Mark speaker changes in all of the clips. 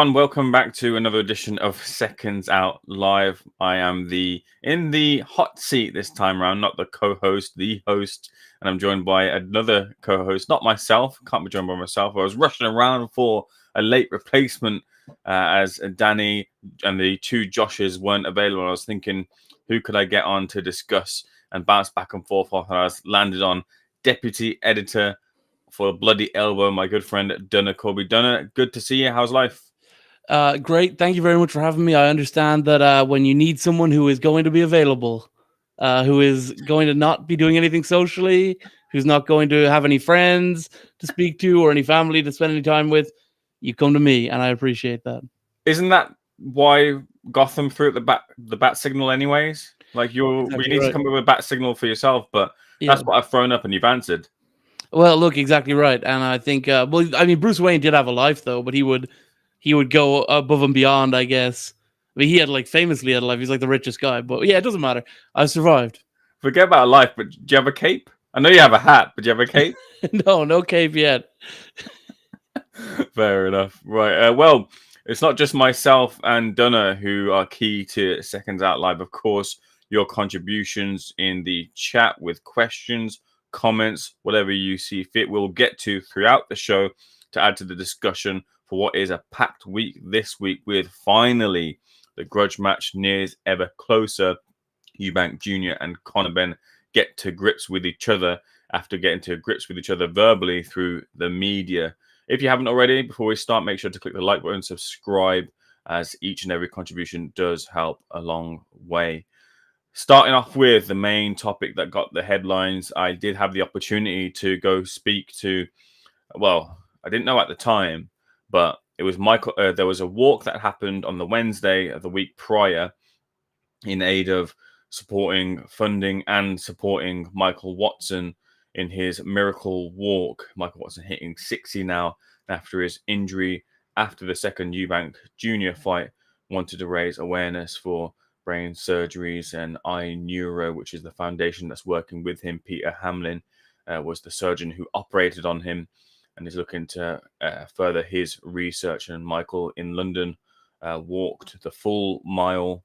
Speaker 1: everyone, welcome back to another edition of Seconds Out Live. I am in the hot seat this time around, not the co-host, the host, and I'm joined by another co-host, not myself. Can't be joined by myself. I was rushing around for a late replacement as Danny and the two Joshes weren't available. I was thinking, who could I get on to discuss and bounce back and forth off? And I was landed on deputy editor for a bloody elbow, my good friend Dunner Corby. Dunner, good to see you. How's life?
Speaker 2: Great. Thank you very much for having me. I understand that when you need someone who is going to be available, who is going to not be doing anything socially, who's not going to have any friends to speak to or any family to spend any time with, you come to me, and I appreciate that.
Speaker 1: Isn't that why Gotham threw at the bat signal anyways? Like we need to come up with a bat signal for yourself, but that's what I've thrown up and you've answered.
Speaker 2: Well, look, exactly right. And I think, Bruce Wayne did have a life though, but he would go above and beyond, I guess. I mean, he had famously had a life. He's like the richest guy, but yeah, it doesn't matter. I survived.
Speaker 1: Forget about a life, but do you have a cape? I know you have a hat, but do you have a cape?
Speaker 2: No cape yet.
Speaker 1: Fair enough. Right. Well, it's not just myself and Dunner who are key to Seconds Out Live. Of course, your contributions in the chat with questions, comments, whatever you see fit, we'll get to throughout the show to add to the discussion for what is a packed week this week, with finally the grudge match nears ever closer. Eubank Jr. and Conor Benn get to grips with each other after getting to grips with each other verbally through the media. If you haven't already, before we start, make sure to click the like button, subscribe, as each and every contribution does help a long way. Starting off with the main topic that got the headlines, I did have the opportunity to go speak to, well, I didn't know at the time, but it was Michael. There was a walk that happened on the Wednesday of the week prior in aid of funding and supporting Michael Watson in his miracle walk. Michael Watson hitting 60 now after his injury after the second Eubank Jr. fight, wanted to raise awareness for brain surgeries and eye neuro, which is the foundation that's working with him. Peter Hamlin was the surgeon who operated on him and is looking to further his research. And Michael in London walked the full mile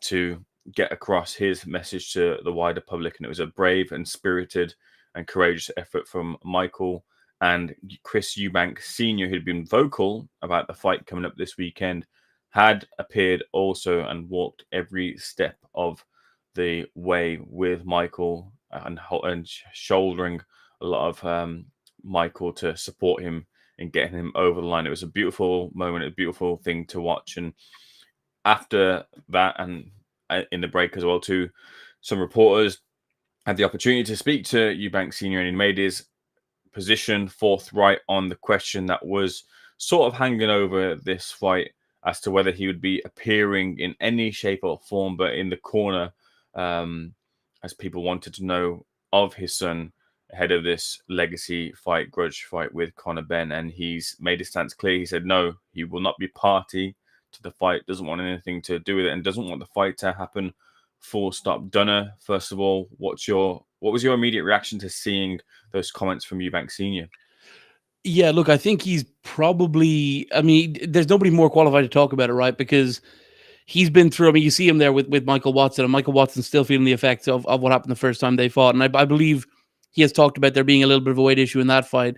Speaker 1: to get across his message to the wider public. And it was a brave and spirited and courageous effort from Michael and Chris Eubank Senior, who'd been vocal about the fight coming up this weekend, had appeared also and walked every step of the way with Michael and shouldering a lot of Michael to support him in getting him over the line. It was a beautiful moment, a beautiful thing to watch. And after that, and in the break as well too, some reporters had the opportunity to speak to Eubank Senior, and he made his position forthright on the question that was sort of hanging over this fight as to whether he would be appearing in any shape or form, but in the corner, as people wanted to know of his son ahead of this legacy fight, grudge fight with Conor Benn. And he's made his stance clear. He said, no, he will not be party to the fight, doesn't want anything to do with it, and doesn't want the fight to happen. Full stop. Dunner, first of all, what was your immediate reaction to seeing those comments from Eubank Senior?
Speaker 2: Yeah, look, I think he's probably, there's nobody more qualified to talk about it, right? Because he's been through, you see him there with Michael Watson, and Michael Watson's still feeling the effects of what happened the first time they fought. And I believe he has talked about there being a little bit of a weight issue in that fight.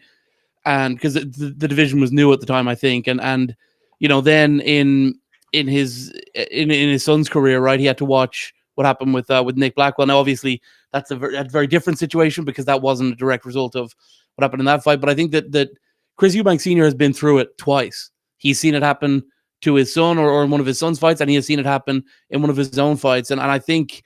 Speaker 2: And because the division was new at the time, I think. And then in his son's career, right, he had to watch what happened with Nick Blackwell. Now, obviously, that's a very different situation because that wasn't a direct result of what happened in that fight. But I think that Chris Eubank Sr. has been through it twice. He's seen it happen to his son or in one of his son's fights, and he has seen it happen in one of his own fights. And I think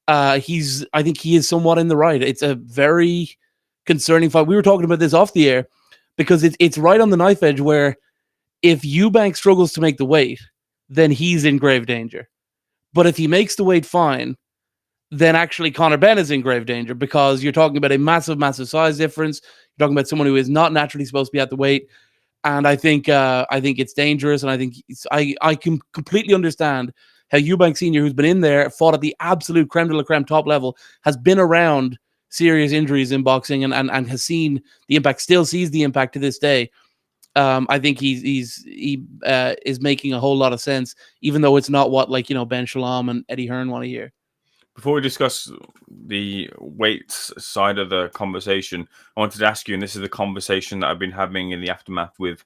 Speaker 2: he is somewhat in the right. It's a very concerning fight. We were talking about this off the air because it's right on the knife edge where if Eubank struggles to make the weight, then he's in grave danger. But if he makes the weight fine, then actually Conor Benn is in grave danger because you're talking about a massive, massive size difference. You're talking about someone who is not naturally supposed to be at the weight. And I think it's dangerous. And I think I can completely understand how Eubank Senior, who's been in there, fought at the absolute creme de la creme top level, has been around serious injuries in boxing and has seen the impact, still sees the impact to this day. I think he is making a whole lot of sense, even though it's not what Ben Shalom and Eddie Hearn want to hear.
Speaker 1: Before we discuss the weights side of the conversation, I wanted to ask you, and this is the conversation that I've been having in the aftermath with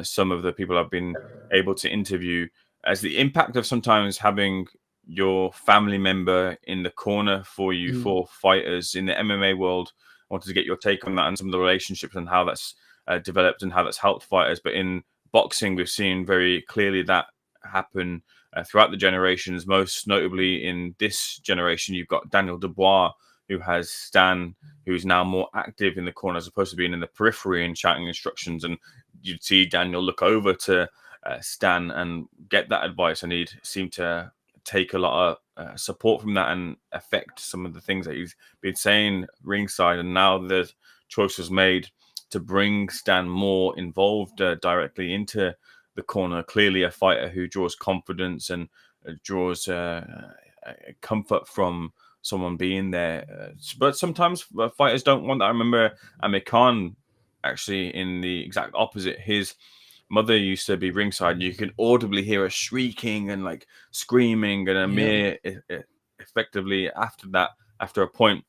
Speaker 1: some of the people I've been able to interview, as the impact of sometimes having your family member in the corner for you for fighters in the MMA world. I wanted to get your take on that and some of the relationships and how that's developed and how that's helped fighters. But in boxing, we've seen very clearly that happen throughout the generations. Most notably in this generation, you've got Daniel Dubois, who has Stan, who's now more active in the corner as opposed to being in the periphery and shouting instructions. And you'd see Daniel look over to Stan and get that advice, and he'd seem to take a lot of support from that and affect some of the things that he's been saying ringside. And now the choice was made to bring Stan more involved directly into the corner. Clearly a fighter who draws confidence and draws comfort from someone being there. But sometimes fighters don't want that. I remember Amir Khan actually in the exact opposite. His mother used to be ringside, and you can audibly hear her shrieking and like screaming, and Amir effectively after a point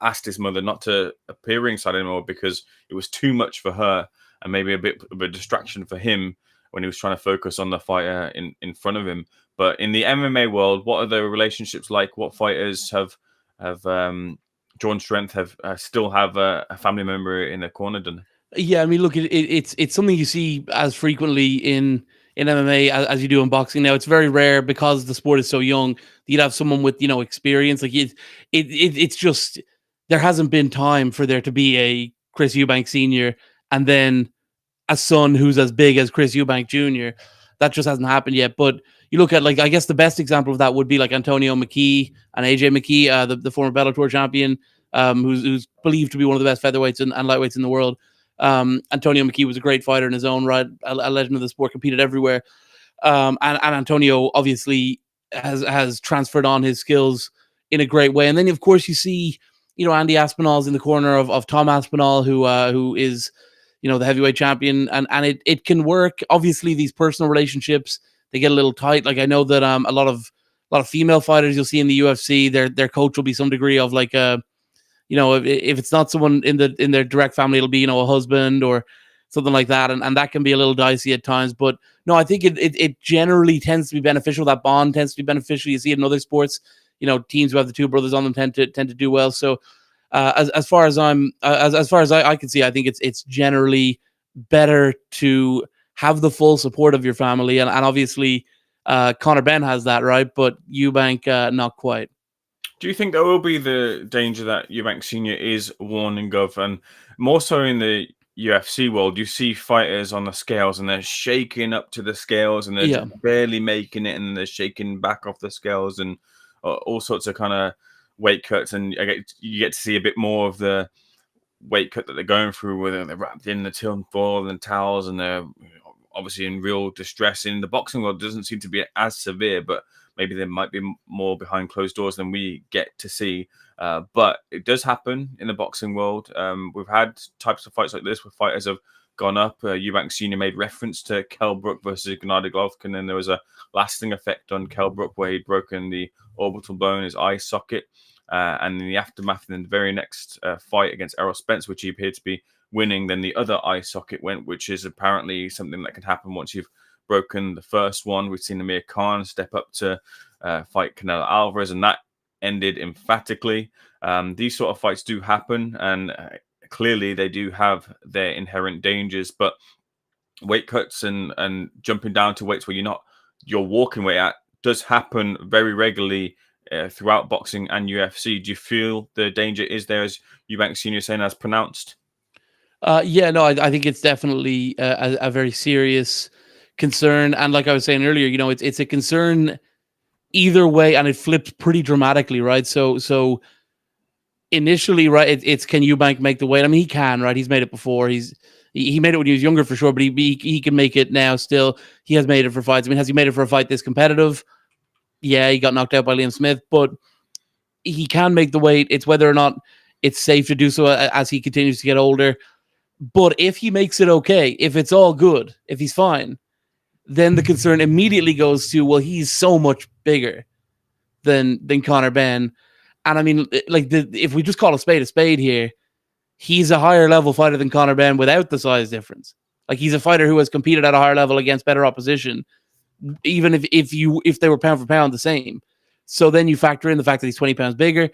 Speaker 1: asked his mother not to appear ringside anymore because it was too much for her and maybe a bit of a distraction for him when he was trying to focus on the fighter in front of him. But in the MMA world, what are the relationships like? What fighters have drawn strength, still have a family member in their corner done?
Speaker 2: Yeah, I mean, look, it's something you see as frequently in MMA as you do in boxing. Now, it's very rare because the sport is so young. You'd have someone with experience. Like it's just there hasn't been time for there to be a Chris Eubank Senior and then a son who's as big as Chris Eubank Jr. That just hasn't happened yet. But you look at, like, I guess the best example of that would be like Antonio McKee and AJ McKee, the former Bellator champion, who's believed to be one of the best featherweights and lightweights in the world. Antonio McKee was a great fighter in his own right, a legend of the sport, competed everywhere. And Antonio obviously has transferred on his skills in a great way. And then, of course, you see, Andy Aspinall's in the corner of Tom Aspinall, who is, the heavyweight champion, and it can work. Obviously, these personal relationships, they get a little tight. Like, I know that a lot of female fighters you'll see in the UFC, their coach will be some degree of like a, if it's not someone in their direct family, it'll be, a husband or something like that. And that can be a little dicey at times. But no, I think it generally tends to be beneficial. That bond tends to be beneficial. You see it in other sports, teams who have the two brothers on them tend to do well. So as far as I can see, I think it's generally better to have the full support of your family. And obviously Conor Benn has that, right? But Eubank, not quite.
Speaker 1: Do you think there will be the danger that Eubank Senior is warning of, and more so in the UFC world, you see fighters on the scales and they're shaking up to the scales and they're just barely making it, and they're shaking back off the scales, and all sorts of kind of weight cuts, and you get to see a bit more of the weight cut that they're going through, where they're wrapped in the tin foil and towels, and they're obviously in real distress. In the boxing world, it doesn't seem to be as severe, but maybe there might be more behind closed doors than we get to see. But it does happen in the boxing world. We've had types of fights like this where fighters have gone up. Eubank Senior made reference to Kell Brook versus Gennady Golovkin, and there was a lasting effect on Kell Brook where he'd broken the orbital bone, his eye socket. And in the aftermath, in the very next fight against Errol Spence, which he appeared to be winning, then the other eye socket went, which is apparently something that can happen once you've broken the first one. We've seen Amir Khan step up to fight Canelo Alvarez, and that ended emphatically. These sort of fights do happen, and clearly they do have their inherent dangers. But weight cuts and jumping down to weights where you're walking weight at does happen very regularly throughout boxing and UFC. Do you feel the danger is there, as Eubank Senior saying, as pronounced?
Speaker 2: Yeah, no, I think it's definitely a very serious concern. And like I was saying earlier, it's a concern either way, and it flipped pretty dramatically, right? So initially, right, it's can Eubank make the weight? I mean, he can, right? He's made it before. He made it when he was younger for sure, but he can make it now still. He has made it for fights. I mean, has he made it for a fight this competitive? Yeah, he got knocked out by Liam Smith, but he can make the weight. It's whether or not it's safe to do so as he continues to get older. But if he makes it okay, if it's all good, if he's fine, then the concern immediately goes to, well, he's so much bigger than Conor Benn. And I mean, like, if we just call a spade here, he's a higher level fighter than Conor Benn without the size difference. Like, he's a fighter who has competed at a higher level against better opposition, even if they were pound for pound the same. So then you factor in the fact that he's 20 pounds bigger,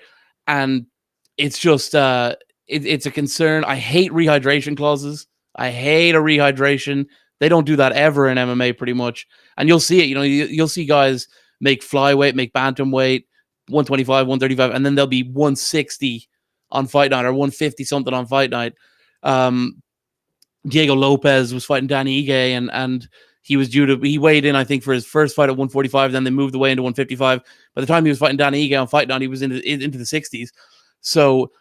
Speaker 2: and it's just it's a concern. I hate rehydration clauses. I hate a rehydration. They don't do that ever in MMA pretty much. And you'll see it. You'll see guys make flyweight, make bantamweight, 125, 135, and then they'll be 160 on fight night or 150 something on fight night. Diego Lopez was fighting Danny Ige, and he weighed in, I think, for his first fight at 145. Then they moved the weight into 155. By the time he was fighting Danny Ige on fight night, he was into the 60s. So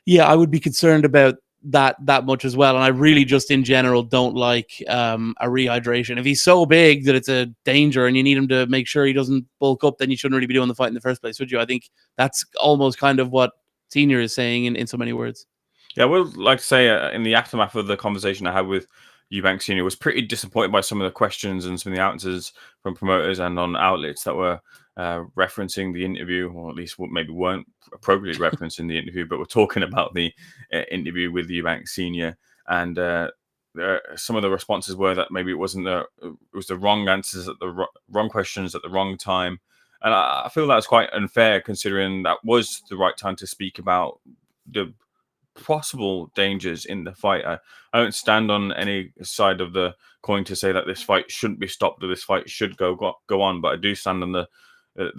Speaker 2: yeah, I would be concerned about that much as well. And I really just in general don't like a rehydration. If he's so big that it's a danger and you need him to make sure he doesn't bulk up, then you shouldn't really be doing the fight in the first place, would you? I think that's almost kind of what Senior is saying in so many words.
Speaker 1: Yeah, I would like to say in the aftermath of the conversation I had with Eubank Senior, was pretty disappointed by some of the questions and some of the answers from promoters and on outlets that were referencing the interview, or at least maybe weren't appropriately referencing the interview, but were talking about the interview with Eubank Senior. And some of the responses were that maybe it was the wrong answers at the wrong questions at the wrong time. And I feel that's quite unfair, considering that was the right time to speak about the possible dangers in the fight. I don't stand on any side of the coin to say that this fight shouldn't be stopped or this fight should go on, but I do stand on the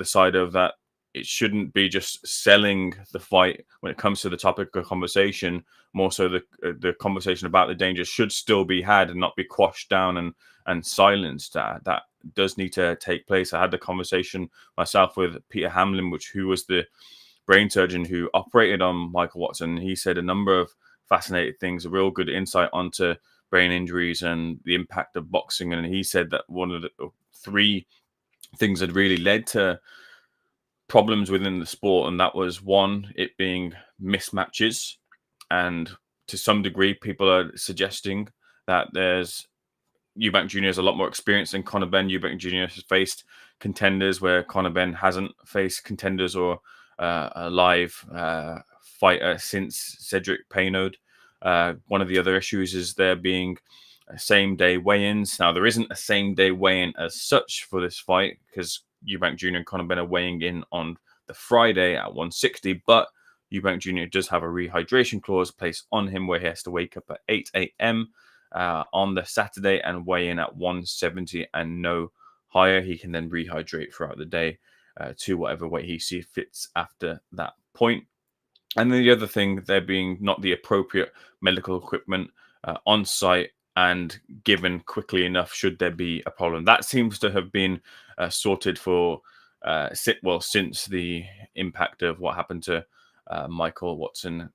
Speaker 1: side of that it shouldn't be just selling the fight when it comes to the topic of conversation. More so, the conversation about the dangers should still be had and not be quashed down and silenced. That does need to take place. I had the conversation myself with Peter Hamlin, who was the brain surgeon who operated on Michael Watson. He said a number of fascinating things, a real good insight onto brain injuries and the impact of boxing. And he said that one of the three things that really led to problems within the sport, and that was one, it being mismatches. And to some degree, people are suggesting that Eubank Jr. has a lot more experience than Conor Benn. Eubank Jr. has faced contenders where Conor Benn hasn't faced contenders or a live fighter since Cedric Paynold. One of the other issues is there being same-day weigh-ins. Now, there isn't a same-day weigh-in as such for this fight because Eubank Jr. and Conor Benn are weighing in on the Friday at 160, but Eubank Jr. does have a rehydration clause placed on him where he has to wake up at 8 a.m. On the Saturday and weigh in at 170 and no higher. He can then rehydrate throughout the day to whatever weight he sees fits after that point. And then the other thing, there being not the appropriate medical equipment on site and given quickly enough should there be a problem. That seems to have been sorted for since the impact of what happened to Michael Watson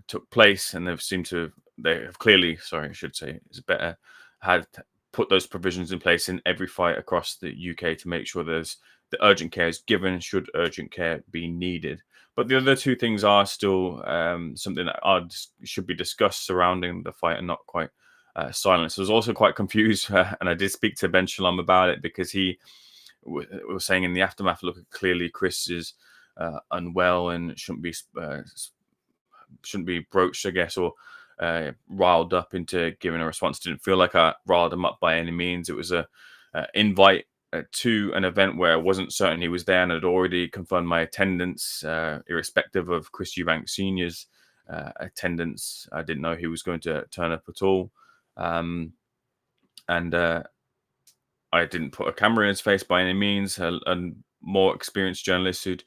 Speaker 1: took place, and they have clearly, sorry, I should say, it's better, had put those provisions in place in every fight across the UK to make sure the urgent care is given should urgent care be needed. But the other two things are still something that should be discussed surrounding the fight and not quite silenced. I was also quite confused, and I did speak to Ben Shalom about it because he was saying in the aftermath, look, clearly Chris is unwell and shouldn't be broached, I guess, or riled up into giving a response. Didn't feel like I riled him up by any means. It was a invite to an event where I wasn't certain he was there, and I'd already confirmed my attendance, irrespective of Chris Eubank Senior's attendance. I didn't know he was going to turn up at all, and I didn't put a camera in his face by any means. A more experienced journalist who'd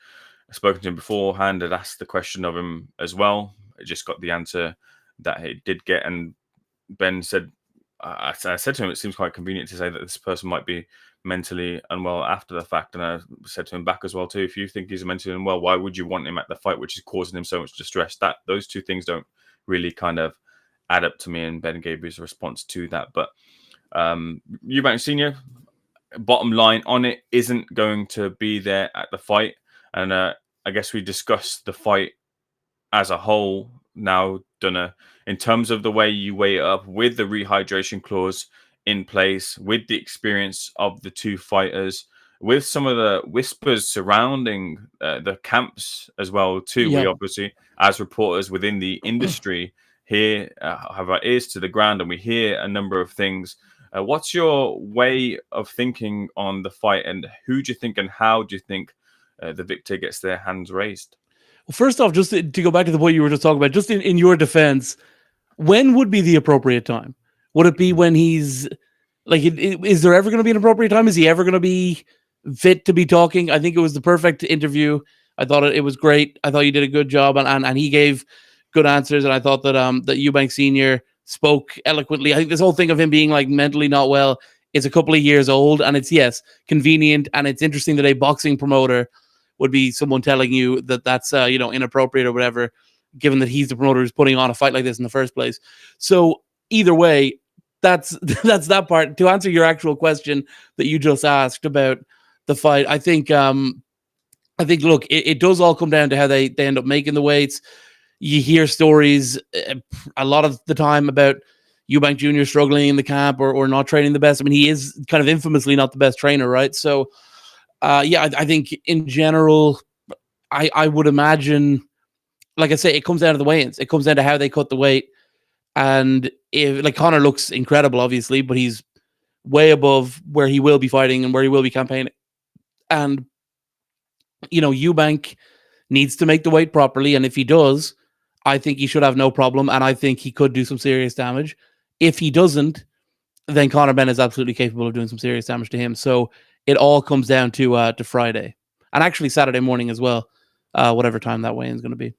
Speaker 1: spoken to him beforehand had asked the question of him as well. I just got the answer that he did get, and Ben said, I said to him, it seems quite convenient to say that this person might be mentally unwell after the fact. And I said to him back as well, too, if you think he's mentally unwell, why would you want him at the fight, which is causing him so much distress? Those two things don't really kind of add up to me. And Ben gave his response to that. But Eubank Senior, bottom line on it, isn't going to be there at the fight. And I guess we discussed the fight as a whole. Now, Dunner, in terms of the way you weigh it up with the rehydration clause in place, with the experience of the two fighters, with some of the whispers surrounding the camps as well too. We obviously, as reporters within the industry, hear have our ears to the ground and we hear a number of things. What's your way of thinking on the fight, and who do you think and how do you think the victor gets their hands raised?
Speaker 2: Well, first off, just to go back to the point you were just talking about, just in your defense, when would be the appropriate time? Would it be when he's like, is there ever going to be an appropriate time? Is he ever going to be fit to be talking? I think it was the perfect interview. I thought it was great. I thought you did a good job, and he gave good answers. And I thought that that Eubank Senior spoke eloquently. I think this whole thing of him being like mentally not well is a couple of years old, and it's convenient, and it's interesting that a boxing promoter would be someone telling you that that's inappropriate or whatever, given that he's the promoter who's putting on a fight like this in the first place. So either way, that's that part. To answer your actual question that you just asked about the fight, I think look, it does all come down to how they end up making the weights. You hear stories a lot of the time about Eubank Jr. struggling in the camp or not training the best. I mean, he is kind of infamously not the best trainer, right? So I think in general, I would imagine, like I say, it comes down to the weigh-ins. It comes down to how they cut the weight. And if, like, Conor looks incredible, obviously, but he's way above where he will be fighting and where he will be campaigning. And, Eubank needs to make the weight properly. And if he does, I think he should have no problem. And I think he could do some serious damage. If he doesn't, then Conor Benn is absolutely capable of doing some serious damage to him. So it all comes down to Friday, and actually Saturday morning as well, whatever time that weigh-in is going to be.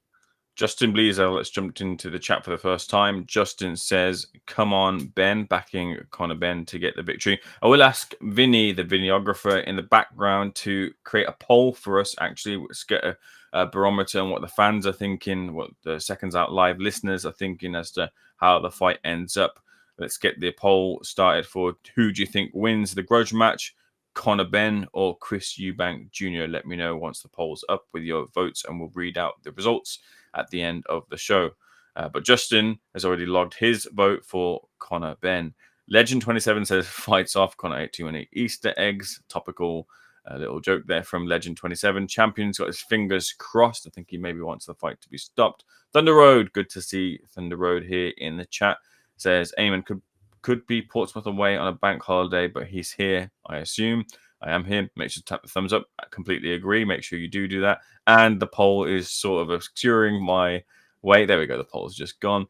Speaker 1: Justin Bleezer, let's jump into the chat for the first time. Justin says, come on, Ben, backing Conor Benn to get the victory. I will ask Vinny, the videographer in the background, to create a poll for us. Actually, let's get a barometer on what the fans are thinking, what the Seconds Out Live listeners are thinking as to how the fight ends up. Let's get the poll started for who do you think wins the grudge match, Conor Benn or Chris Eubank Jr. Let me know once the poll's up with your votes, and we'll read out the results at the end of the show. But Justin has already logged his vote for Conor Benn. Legend27 says, fights off, Conor 8218 Easter eggs. Topical little joke there from Legend27. Champion's got his fingers crossed. I think he maybe wants the fight to be stopped. Thunder Road, good to see Thunder Road here in the chat. Says, Eamon could be Portsmouth away on a bank holiday, but he's here, I assume. I am here. Make sure to tap the thumbs up. I completely agree. Make sure you do that. And the poll is sort of obscuring my way. There we go. The poll is just gone.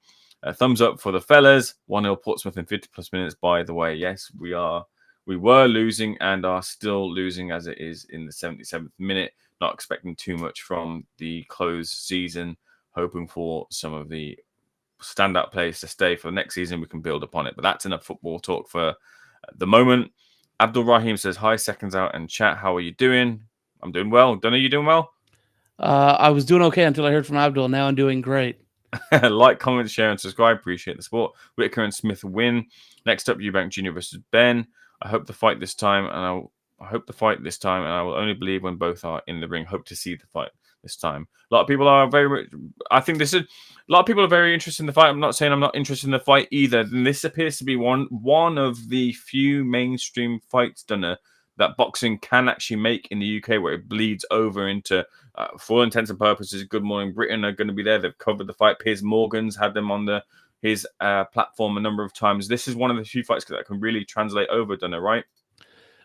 Speaker 1: Thumbs up for the fellas. 1-0 Portsmouth in 50 plus minutes. By the way, yes, we were losing and are still losing as it is in the 77th minute. Not expecting too much from the closed season. Hoping for some of the standout players to stay for the next season. We can build upon it. But that's enough football talk for the moment. Abdul Rahim says, hi, Seconds Out and chat. How are you doing? I'm doing well. Don't know, you doing well?
Speaker 2: I was doing okay until I heard from Abdul. Now I'm doing great.
Speaker 1: Like, comment, share, and subscribe. Appreciate the support. Whitaker and Smith win. Next up, Eubank Jr. versus Ben. I hope the fight this time, and I will only believe when both are in the ring. Hope to see the fight this time. A lot of people are a lot of people are very interested in the fight. I'm not saying I'm not interested in the fight either. And this appears to be one of the few mainstream fights done that boxing can actually make in the UK, where it bleeds over into, for all intents and purposes, Good Morning Britain are going to be there. They've covered the fight. Piers Morgan's had them on his platform a number of times. This is one of the few fights that can really translate over, Dunno, right?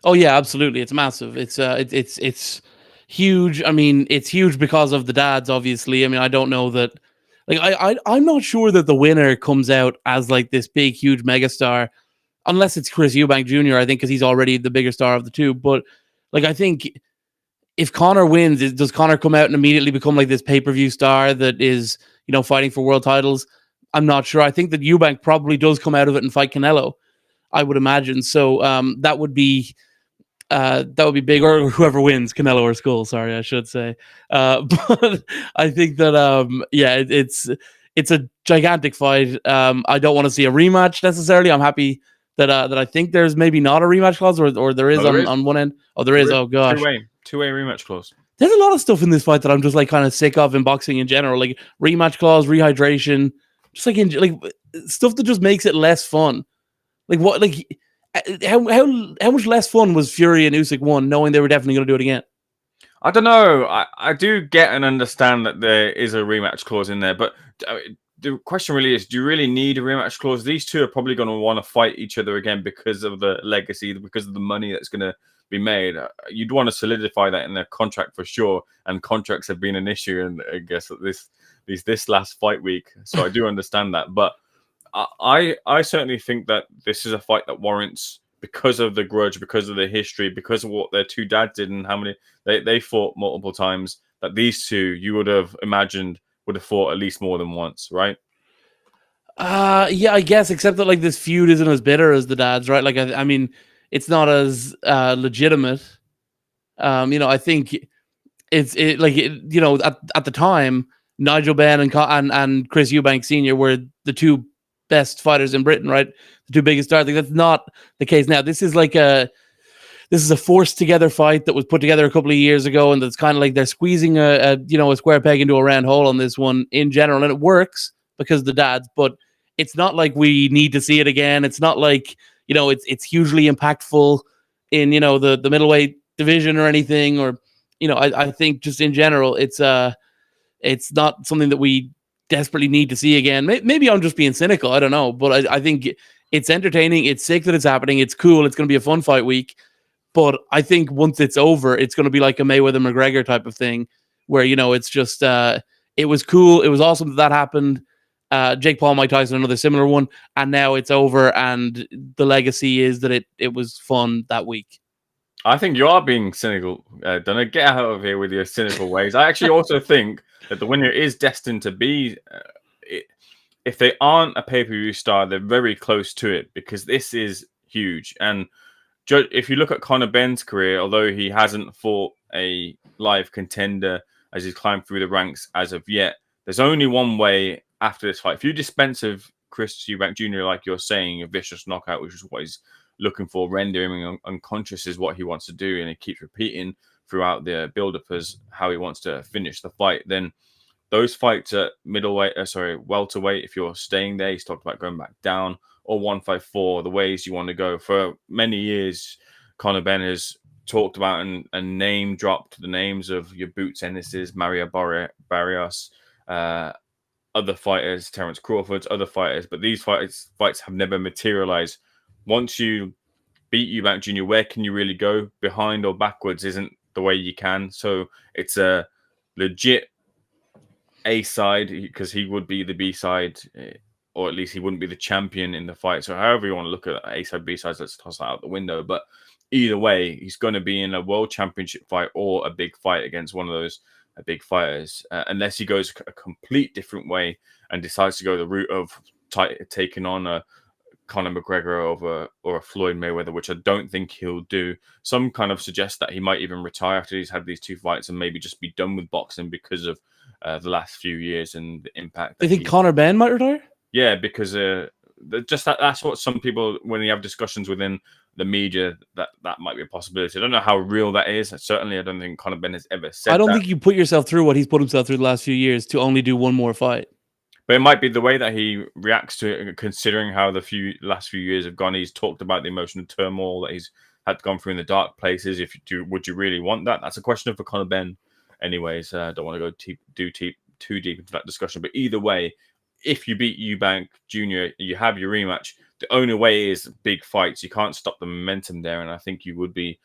Speaker 2: Oh yeah, absolutely. It's massive. It's huge. I mean, it's huge because of the dads, obviously. I mean, I don't know that. Like, I'm not sure that the winner comes out as like this big, huge megastar, unless it's Chris Eubank Jr. I think, because he's already the bigger star of the two. But like, I think if Conor wins, does Conor come out and immediately become like this pay-per-view star that is, fighting for world titles? I'm not sure. I think that Eubank probably does come out of it and fight Canelo, I would imagine. So that would be big, or whoever wins, Canelo or Skull. Sorry, I should say. But I think that it's a gigantic fight. I don't want to see a rematch necessarily. I'm happy that I think there's maybe not a rematch clause, or there is on one end. Oh, there is. Oh gosh,
Speaker 1: two-way rematch clause.
Speaker 2: There's a lot of stuff in this fight that I'm just like kind of sick of in boxing in general, like rematch clause, rehydration. just like stuff that just makes it less fun. Like what? Like how much less fun was Fury and Usyk won, knowing they were definitely going to do it again?
Speaker 1: I don't know. I do get and understand that there is a rematch clause in there, but the question really is, do you really need a rematch clause? These two are probably going to want to fight each other again because of the legacy, because of the money that's going to be made. You'd want to solidify that in their contract for sure, and contracts have been an issue, and I guess this last fight week. So I do understand that, but I certainly think that this is a fight that warrants, because of the grudge, because of the history, because of what their two dads did and how many they fought multiple times, that these two, you would have imagined, would have fought at least more than once, right?
Speaker 2: Yeah, I guess, except that like this feud isn't as bitter as the dads, right? Like I mean, it's not as legitimate. I think at the time, Nigel Benn and Chris Eubank Senior were the two best fighters in Britain, right? The two biggest stars. Like, that's not the case now. This is a forced together fight that was put together a couple of years ago, and that's kind of like they're squeezing a square peg into a round hole on this one in general, and it works because of the dads, but it's not like we need to see it again. It's not like, it's hugely impactful in, the middleweight division or anything, or, I think just in general, it's not something that we desperately need to see again. Maybe I'm just being cynical. I don't know, but I think it's entertaining. It's sick that it's happening. It's cool. It's going to be a fun fight week. But I think once it's over, it's going to be like a Mayweather-McGregor type of thing where, it's just, it was cool. It was awesome that happened. Jake Paul, Mike Tyson, another similar one. And now it's over. And the legacy is that it was fun that week.
Speaker 1: I think you are being cynical, Donna. Get out of here with your cynical ways. I actually also think that the winner is destined to be, if they aren't a pay-per-view star, they're very close to it, because this is huge. And if you look at Conor Benn's career, although he hasn't fought a live contender as he's climbed through the ranks as of yet, there's only one way after this fight. If you dispense of Chris Eubank Jr., like you're saying, a vicious knockout, which is what he's looking for, rendering unconscious is what he wants to do, and he keeps repeating throughout the build-up as how he wants to finish the fight, then those fights at welterweight, if you're staying there, he's talked about going back down, or 154, the ways you want to go. For many years, Conor Benn has talked about and name dropped the names of your Boots Ennis's, Mario Barrios, other fighters, Terence Crawford's, other fighters, but these fights have never materialized. Once you beat Eubank Jr., where can you really go? Behind or backwards isn't the way you can. So it's a legit A side, because he would be the B side, or at least he wouldn't be the champion in the fight. So however you want to look at A side, B sides, let's toss that out the window. But either way, he's going to be in a world championship fight or a big fight against one of those big fighters, unless he goes a complete different way and decides to go the route of taking on a Conor McGregor or a Floyd Mayweather, which I don't think he'll do. Some kind of suggest that he might even retire after he's had these two fights and maybe just be done with boxing because of the last few years and the impact.
Speaker 2: Do you think Conor Benn might retire?
Speaker 1: Yeah, because that's what some people, when you have discussions within the media, that might be a possibility. I don't know how real that is. Certainly, I don't think Conor Benn has ever said that.
Speaker 2: I don't think you put yourself through what he's put himself through the last few years to only do one more fight.
Speaker 1: But it might be the way that he reacts to it, considering how the last few years have gone. He's talked about the emotional turmoil that he's had gone through in the dark places. Would you really want that? That's a question for Conor Benn. Anyways, I don't want to go too deep into that discussion. But either way, if you beat Eubank Jr., you have your rematch. The only way is big fights. You can't stop the momentum there, and I think you would be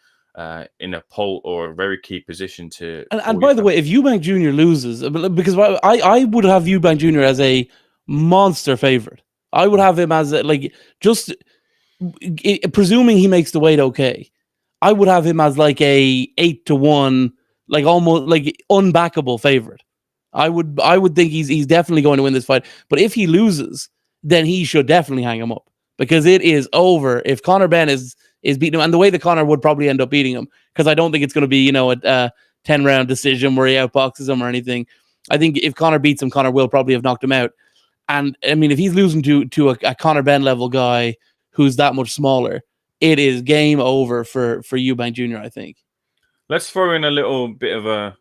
Speaker 1: in a pole or a very key position to.
Speaker 2: And by the way, if Eubank Jr. loses, because I would have Eubank Jr. as a monster favorite. I would have him as presuming he makes the weight okay. I would have him as like a 8-1, like almost like unbackable favorite. I would think he's definitely going to win this fight. But if he loses, then he should definitely hang him up, because it is over if Conor Benn is beating him. And the way that Conor would probably end up beating him, because I don't think it's going to be, a 10-round decision where he outboxes him or anything. I think if Conor beats him, Conor will probably have knocked him out. And I mean, if he's losing to a Conor Benn level guy who's that much smaller, it is game over for Eubank Jr., I think.
Speaker 1: Let's throw in a little bit of a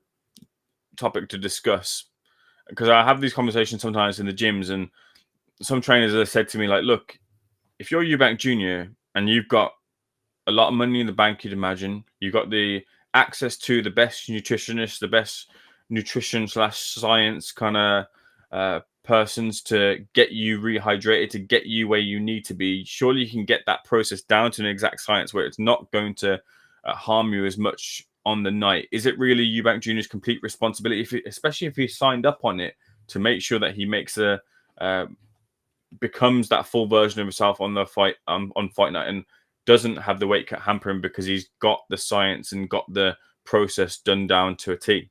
Speaker 1: topic to discuss, because I have these conversations sometimes in the gyms, and some trainers have said to me, like, look, if you're Eubank Jr. and you've got a lot of money in the bank, you'd imagine, you've got the access to the best nutritionists, the best nutrition / science kind of persons to get you rehydrated, to get you where you need to be. Surely you can get that process down to an exact science where it's not going to harm you as much on the night. Is it really Eubank Jr.'s complete responsibility, especially if he signed up on it, to make sure that he makes becomes that full version of himself on the fight on fight night, and doesn't have the weight cut hamper him because he's got the science and got the process done down to a T?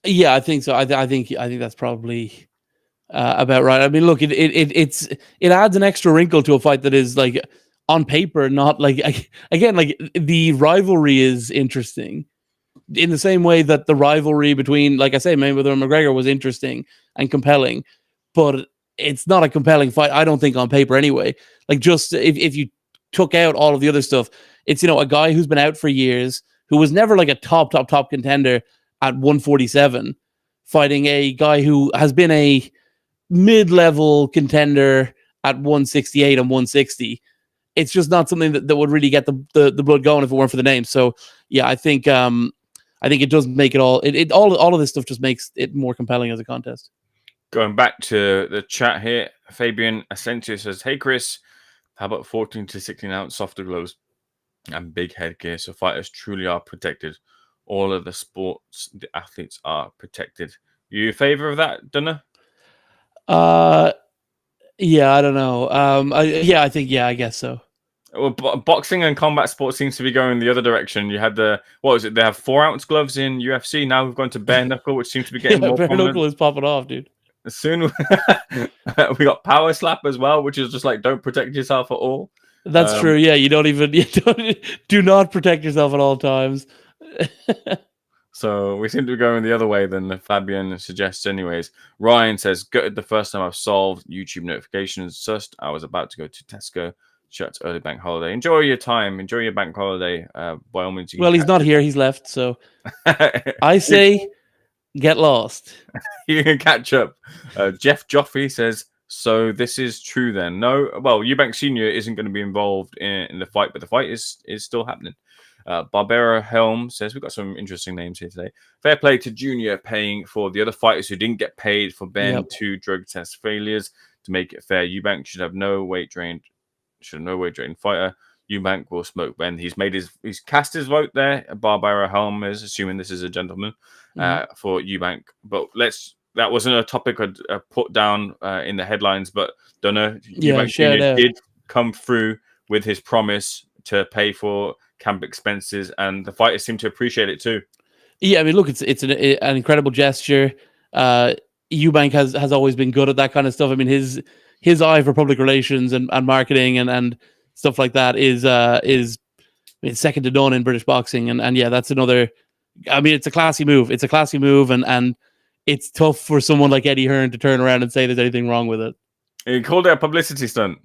Speaker 2: Yeah, I think so. I think that's probably about right. I mean, look, it adds an extra wrinkle to a fight that is, like, on paper, not like, again, like, the rivalry is interesting in the same way that the rivalry between, like I say, Mayweather and McGregor was interesting and compelling, but it's not a compelling fight, I don't think, on paper anyway. Like, just if you took out all of the other stuff, it's, a guy who's been out for years, who was never like a top contender at 147, fighting a guy who has been a mid-level contender at 168 and 160. It's just not something that would really get the blood going if it weren't for the name. So yeah, I think it does make it all. All of this stuff just makes it more compelling as a contest.
Speaker 1: Going back to the chat here, Fabian Asensio says, "Hey Chris, how about 14 to 16 ounce softer gloves and big headgear so fighters truly are protected? All of the sports, the athletes are protected. You in favor of that, Dunner?"
Speaker 2: Yeah, I don't know. I think, I guess so.
Speaker 1: Well, boxing and combat sports seems to be going the other direction. You had They have 4 ounce gloves in UFC. Now we've gone to bare knuckle, which seems to be getting more
Speaker 2: bare
Speaker 1: prominent.
Speaker 2: knuckle is popping off, dude.
Speaker 1: Soon we got power slap as well, which is just like, don't protect yourself at all.
Speaker 2: That's true. Yeah, do not protect yourself at all times.
Speaker 1: So we seem to be going the other way than Fabian suggests anyways. Ryan says, "Gutted the first time I've solved YouTube notifications. Just I was about to go to Tesco. Shut early bank holiday. Enjoy your time. Enjoy your bank holiday. By all means."
Speaker 2: Well, he's not here. He's left. So I say get lost.
Speaker 1: You can catch up. Jeff Joffrey says, "So this is true then?" No. Well, Eubank Senior isn't going to be involved in the fight, but the fight is still happening. Barbera Helm says, "We've got some interesting names here today. Fair play to Junior paying for the other fighters who didn't get paid for Ben 2 drug test failures. To make it fair, Eubank should have no weight drained fighter. Eubank will smoke Ben." He's cast his vote there. Barbera Helm is assuming this is a gentleman for Eubank. But that wasn't a topic I'd put down in the headlines, but don't know. Eubank Jr. did come through with his promise to pay for camp expenses, and the fighters seem to appreciate it too.
Speaker 2: Yeah, I mean, look, it's an incredible gesture. Eubank has always been good at that kind of stuff. I mean, his eye for public relations and marketing and stuff like that is second to none in British boxing. And yeah, that's another. I mean, it's a classy move. It's a classy move, and it's tough for someone like Eddie Hearn to turn around and say there's anything wrong with it.
Speaker 1: He called it a publicity stunt.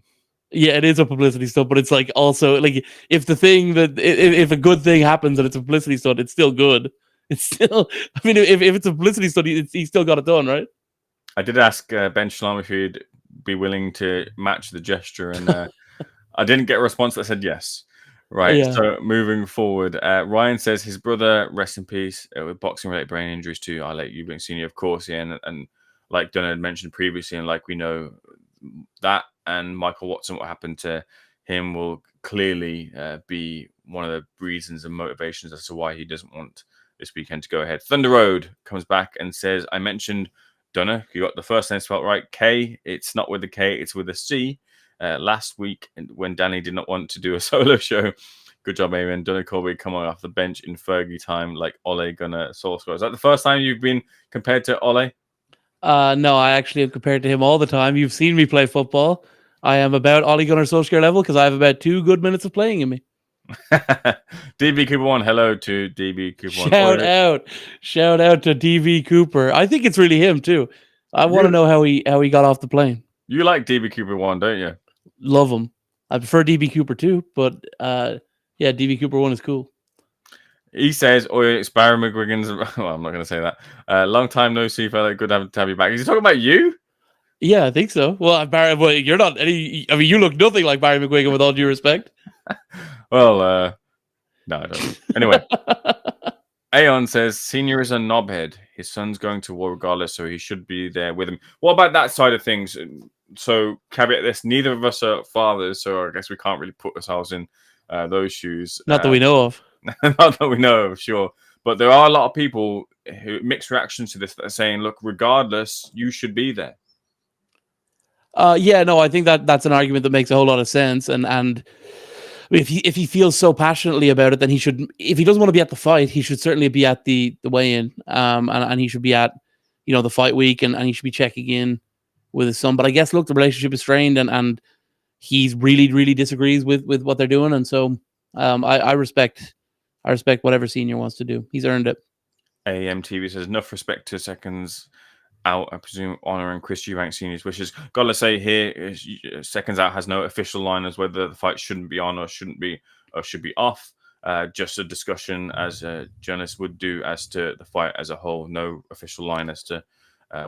Speaker 2: Yeah, it is a publicity stunt, but it's like also like if a good thing happens and it's a publicity stunt, it's still good. It's still, I mean, if it's a publicity stunt, he still got it done, right?
Speaker 1: I did ask Ben Shalom if he'd be willing to match the gesture, and I didn't get a response that said yes. Right. Yeah. So moving forward, Ryan says his brother, rest in peace, with boxing-related brain injuries too. I let Eubank Senior, of course, yeah, and like Dunn had mentioned previously, and like we know that. And Michael Watson, what happened to him will clearly be one of the reasons and motivations as to why he doesn't want this weekend to go ahead. Thunder Road comes back and says, "I mentioned Dunner. You got the first name spelled right. K. It's not with a K. It's with a C. Last week when Danny did not want to do a solo show. Good job, Aaron. Dunner Colby coming off the bench in Fergie time like Ole Gunnar Solskjaer. Is that the first time you've been compared to Ole?"
Speaker 2: No, I actually am compared to him all the time. You've seen me play football. I am about Ole Gunnar Solskjaer level because I have about 2 good minutes of playing in me.
Speaker 1: DB Cooper 1. Hello to DB Cooper 1.
Speaker 2: Shout out to DB Cooper. I think it's really him too. I want to know how he got off the plane.
Speaker 1: You like DB Cooper 1, don't you?
Speaker 2: Love him. I prefer DB Cooper 2, but yeah, DB Cooper 1 is cool.
Speaker 1: He says, "Oi, Sparrow McGuigan's." Well, I'm not going to say that. Long time no see, fella. Good to have you back. Is he talking about you?
Speaker 2: Yeah, I think so. Well, Barry, well, you're not any. I mean, you look nothing like Barry McGuigan, with all due respect.
Speaker 1: Well, no, I don't. Anyway, Aeon says Senior is a knobhead. His son's going to war regardless, so he should be there with him. What about that side of things? So, caveat this: neither of us are fathers, so I guess we can't really put ourselves in those shoes.
Speaker 2: Not that we know of.
Speaker 1: Not that we know of, sure. But there are a lot of people who mixed reactions to this that are saying, "Look, regardless, you should be there."
Speaker 2: Yeah, no, I think that's an argument that makes a whole lot of sense, and I mean, if he feels so passionately about it, then he should. If he doesn't want to be at the fight, he should certainly be at the weigh-in, and he should be at, the fight week, and he should be checking in with his son. But I guess, look, the relationship is strained, and he's really disagrees with what they're doing, and so I respect whatever Senior wants to do. He's earned it.
Speaker 1: AMTV says enough respect to Seconds Out, I presume, honouring Chris Eubank Senior's wishes. Gotta say here, Seconds Out has no official line as whether the fight shouldn't be on or should be off. Just a discussion as journalists would do as to the fight as a whole. No official line as to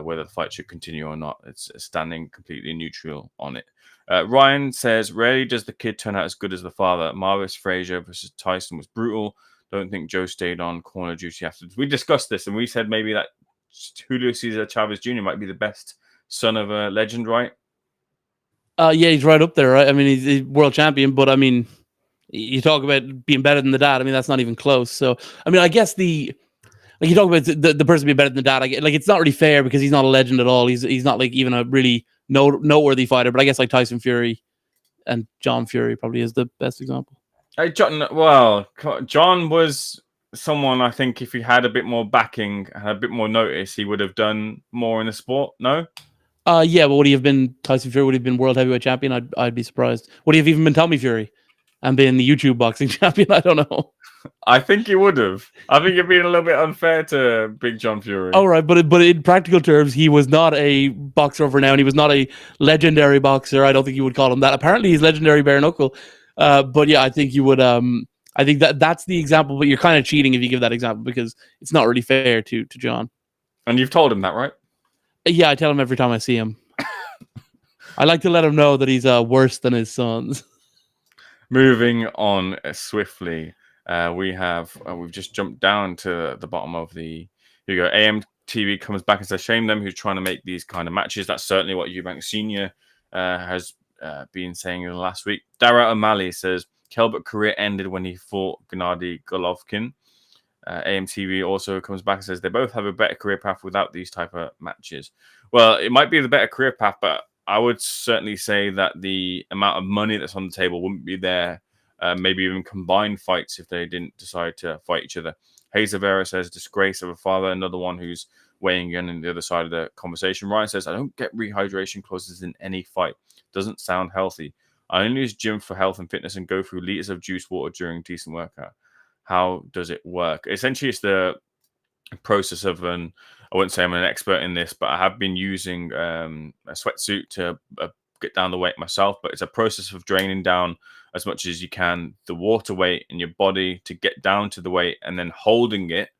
Speaker 1: whether the fight should continue or not. It's standing completely neutral on it. Ryan says, rarely does the kid turn out as good as the father. Marvis Frazier versus Tyson was brutal. Don't think Joe stayed on corner duty afterwards. We discussed this and we said maybe that Julio Cesar Chavez Jr. might be the best son of a legend, right?
Speaker 2: Yeah, he's right up there, right? I mean, he's world champion, but I mean, you talk about being better than the dad. I mean, that's not even close. So, I mean, I guess you talk about the person being better than the dad. It's not really fair because he's not a legend at all. He's not like even a really noteworthy fighter. But I guess like Tyson Fury and John Fury probably is the best example.
Speaker 1: John was someone I think if he had a bit more backing and a bit more notice, he would have done more in the sport. No.
Speaker 2: Yeah, but would he have been Tyson Fury? Would he have been world heavyweight champion? I'd be surprised. Would he have even been Tommy Fury and been the YouTube boxing champion? I don't know.
Speaker 1: I think he would have. I think you're being a little bit unfair to Big John Fury.
Speaker 2: All right, but in practical terms, he was not a boxer of renown. He was not a legendary boxer. I don't think you would call him that. Apparently, he's legendary bare knuckle. But yeah, I think you would. I think that's the example. But you're kind of cheating if you give that example because it's not really fair to John.
Speaker 1: And you've told him that, right?
Speaker 2: Yeah, I tell him every time I see him. I like to let him know that he's worse than his sons.
Speaker 1: Moving on swiftly, we've just jumped down to the bottom of the. Here you go. AMTV comes back and says, "Shame them who's trying to make these kind of matches." That's certainly what Eubank Senior has been saying in the last week. Dara O'Malley says Kelbert's career ended when he fought Gennady Golovkin. AMTV also comes back and says they both have a better career path without these type of matches. Well, it might be the better career path, but I would certainly say that the amount of money that's on the table wouldn't be there. Maybe even combined fights if they didn't decide to fight each other. Hayes Avera says disgrace of a father. Another one who's weighing in on the other side of the conversation. Ryan says I don't get rehydration clauses in any fight. Doesn't sound healthy. I only use gym for health and fitness and go through liters of juice water during decent workout. How does it work? Essentially, it's the process of I wouldn't say I'm an expert in this, but I have been using a sweatsuit to get down the weight myself. But it's a process of draining down as much as you can the water weight in your body to get down to the weight and then holding it.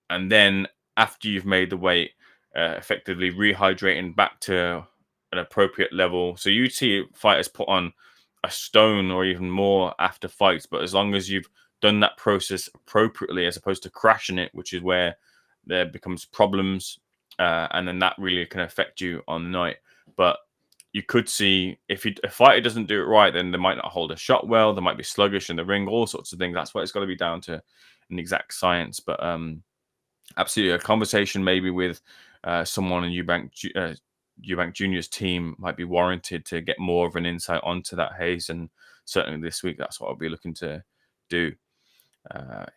Speaker 1: And then after you've made the weight, effectively rehydrating back to an appropriate level. So you see fighters put on a stone or even more after fights, but as long as you've done that process appropriately as opposed to crashing it, which is where there becomes problems, and then that really can affect you on the night. But you could see if a fighter doesn't do it right, then they might not hold a shot well, they might be sluggish in the ring, all sorts of things. That's why it's got to be down to an exact science. But absolutely, a conversation maybe with someone in Eubank Jr.'s team might be warranted to get more of an insight onto that, Hayes. And certainly this week, that's what I'll be looking to do.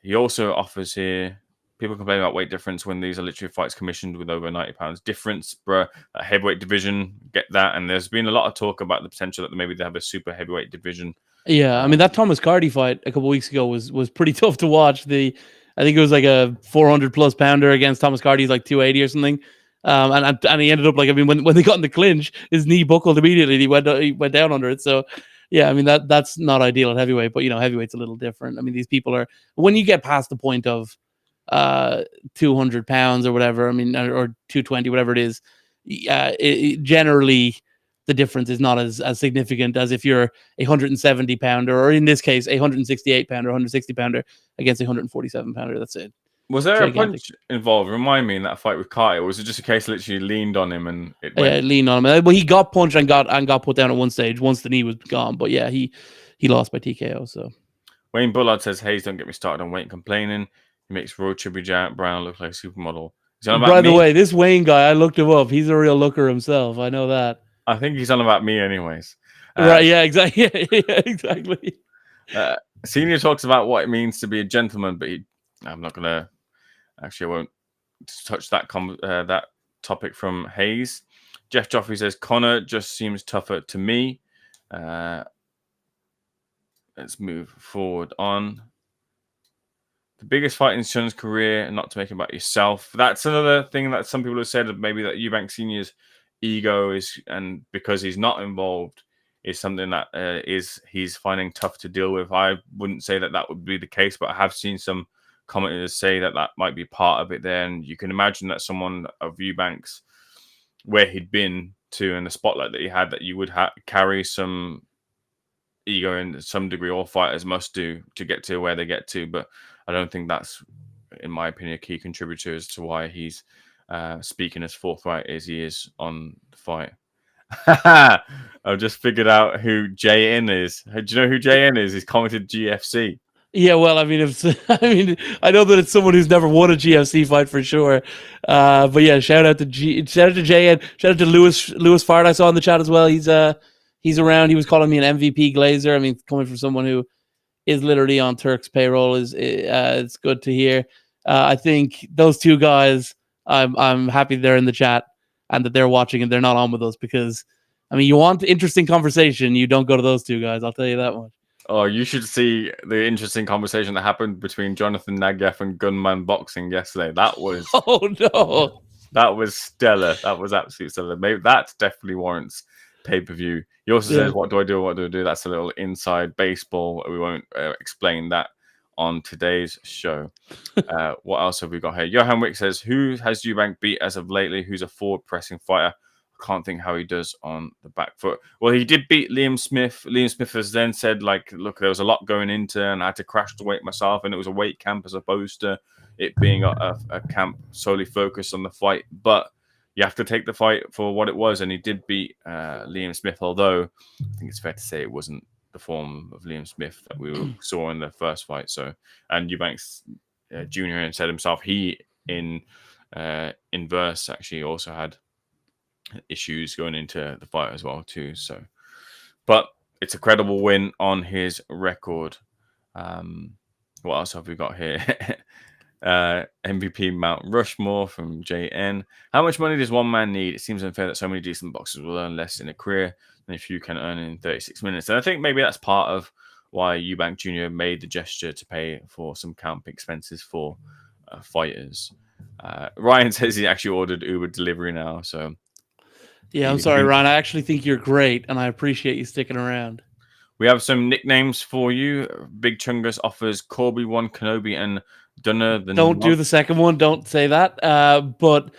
Speaker 1: He also offers here, people complain about weight difference when these are literally fights commissioned with over 90 pounds difference, bruh. That heavyweight division, get that. And there's been a lot of talk about the potential that maybe they have a super heavyweight division.
Speaker 2: Yeah, I mean, that Thomas Cardy fight a couple of weeks ago was pretty tough to watch. I think it was like a 400 plus pounder against Thomas Cardy's like 280 or something. And he ended up like, I mean, when they got in the clinch, his knee buckled immediately. He went down under it. So yeah, I mean, that's not ideal at heavyweight, but heavyweight's a little different. I mean, these people are, when you get past the point of 200 pounds or whatever, I mean, or 220, whatever it is, generally the difference is not as significant as if you're a 170 pounder, or in this case, a 168 pounder, 160 pounder against a 147 pounder. That's it.
Speaker 1: Was there
Speaker 2: Gigantic.
Speaker 1: a punch involved? Remind me in that fight with Carter. Or was it just a case literally leaned on him and it went?
Speaker 2: Yeah, leaned on him. Well, he got punched and got put down at one stage once the knee was gone. But yeah, he lost by TKO. So
Speaker 1: Wayne Bullard says, "Hayes, don't get me started on Wayne complaining. He makes Roy Chubby Brown look like a supermodel."
Speaker 2: By the way, this Wayne guy, I looked him up. He's a real looker himself. I know that.
Speaker 1: I think he's on about me, anyways.
Speaker 2: Right? Yeah, exactly. Yeah, exactly.
Speaker 1: Senior talks about what it means to be a gentleman, but I'm not gonna. Actually, I won't touch that that topic from Hayes. Jeff Joffrey says Conor just seems tougher to me. Let's move forward on. The biggest fight in Son's career, and not to make it about yourself. That's another thing that some people have said, maybe that Eubank Senior's ego is, and because he's not involved, is something that he's finding tough to deal with. I wouldn't say that would be the case, but I have seen some commenters say that might be part of it there. And you can imagine that someone of Eubank's, where he'd been to and the spotlight that he had, that you would carry some ego in some degree. All fighters must do to get to where they get to, but I don't think that's, in my opinion, a key contributor as to why he's speaking as forthright as he is on the fight. I've just figured out who JN is. Do you know who JN is? He's commented GFC.
Speaker 2: Yeah, well, I mean, I know that it's someone who's never won a GFC fight for sure. But yeah, shout out to JN, shout out to Lewis Fard. I saw in the chat as well. He's around. He was calling me an MVP glazer. I mean, coming from someone who is literally on Turk's payroll is it's good to hear. I think those two guys, I'm happy they're in the chat and that they're watching and they're not on with us, because I mean, you want interesting conversation, you don't go to those two guys. I'll tell you that much.
Speaker 1: Oh, you should see the interesting conversation that happened between Jonathan Nagyev and Gunman Boxing yesterday. That was that was stellar. That was absolutely stellar. Maybe that definitely warrants pay-per-view. He also says, "What do I do? What do I do?" That's a little inside baseball. We won't explain that on today's show. What else have we got here? Johan Wick says, "Who has Eubank beat as of lately? Who's a forward-pressing fighter? I can't think how he does on the back foot." Well, he did beat Liam Smith. Liam Smith has then said, look, there was a lot going into, and I had to crash the weight myself, and it was a weight camp as opposed to it being a camp solely focused on the fight. But you have to take the fight for what it was, and he did beat Liam Smith, although I think it's fair to say it wasn't the form of Liam Smith that we saw in the first fight. So, and Eubank Jr. said himself, he in verse actually also had issues going into the fight as well too. So, but it's a credible win on his record. What else have we got here? MVP Mount Rushmore from JN. How much money does one man need? It seems unfair that so many decent boxers will earn less in a career than if you can earn in 36 minutes. And I think maybe that's part of why Eubank Jr. made the gesture to pay for some camp expenses for fighters. Ryan says he actually ordered Uber delivery now. So
Speaker 2: yeah, I'm sorry, Ryan. I actually think you're great, and I appreciate you sticking around.
Speaker 1: We have some nicknames for you. Big Chungus offers Corby 1, Kenobi, and Dunner.
Speaker 2: Don't do the second one. Don't say that. But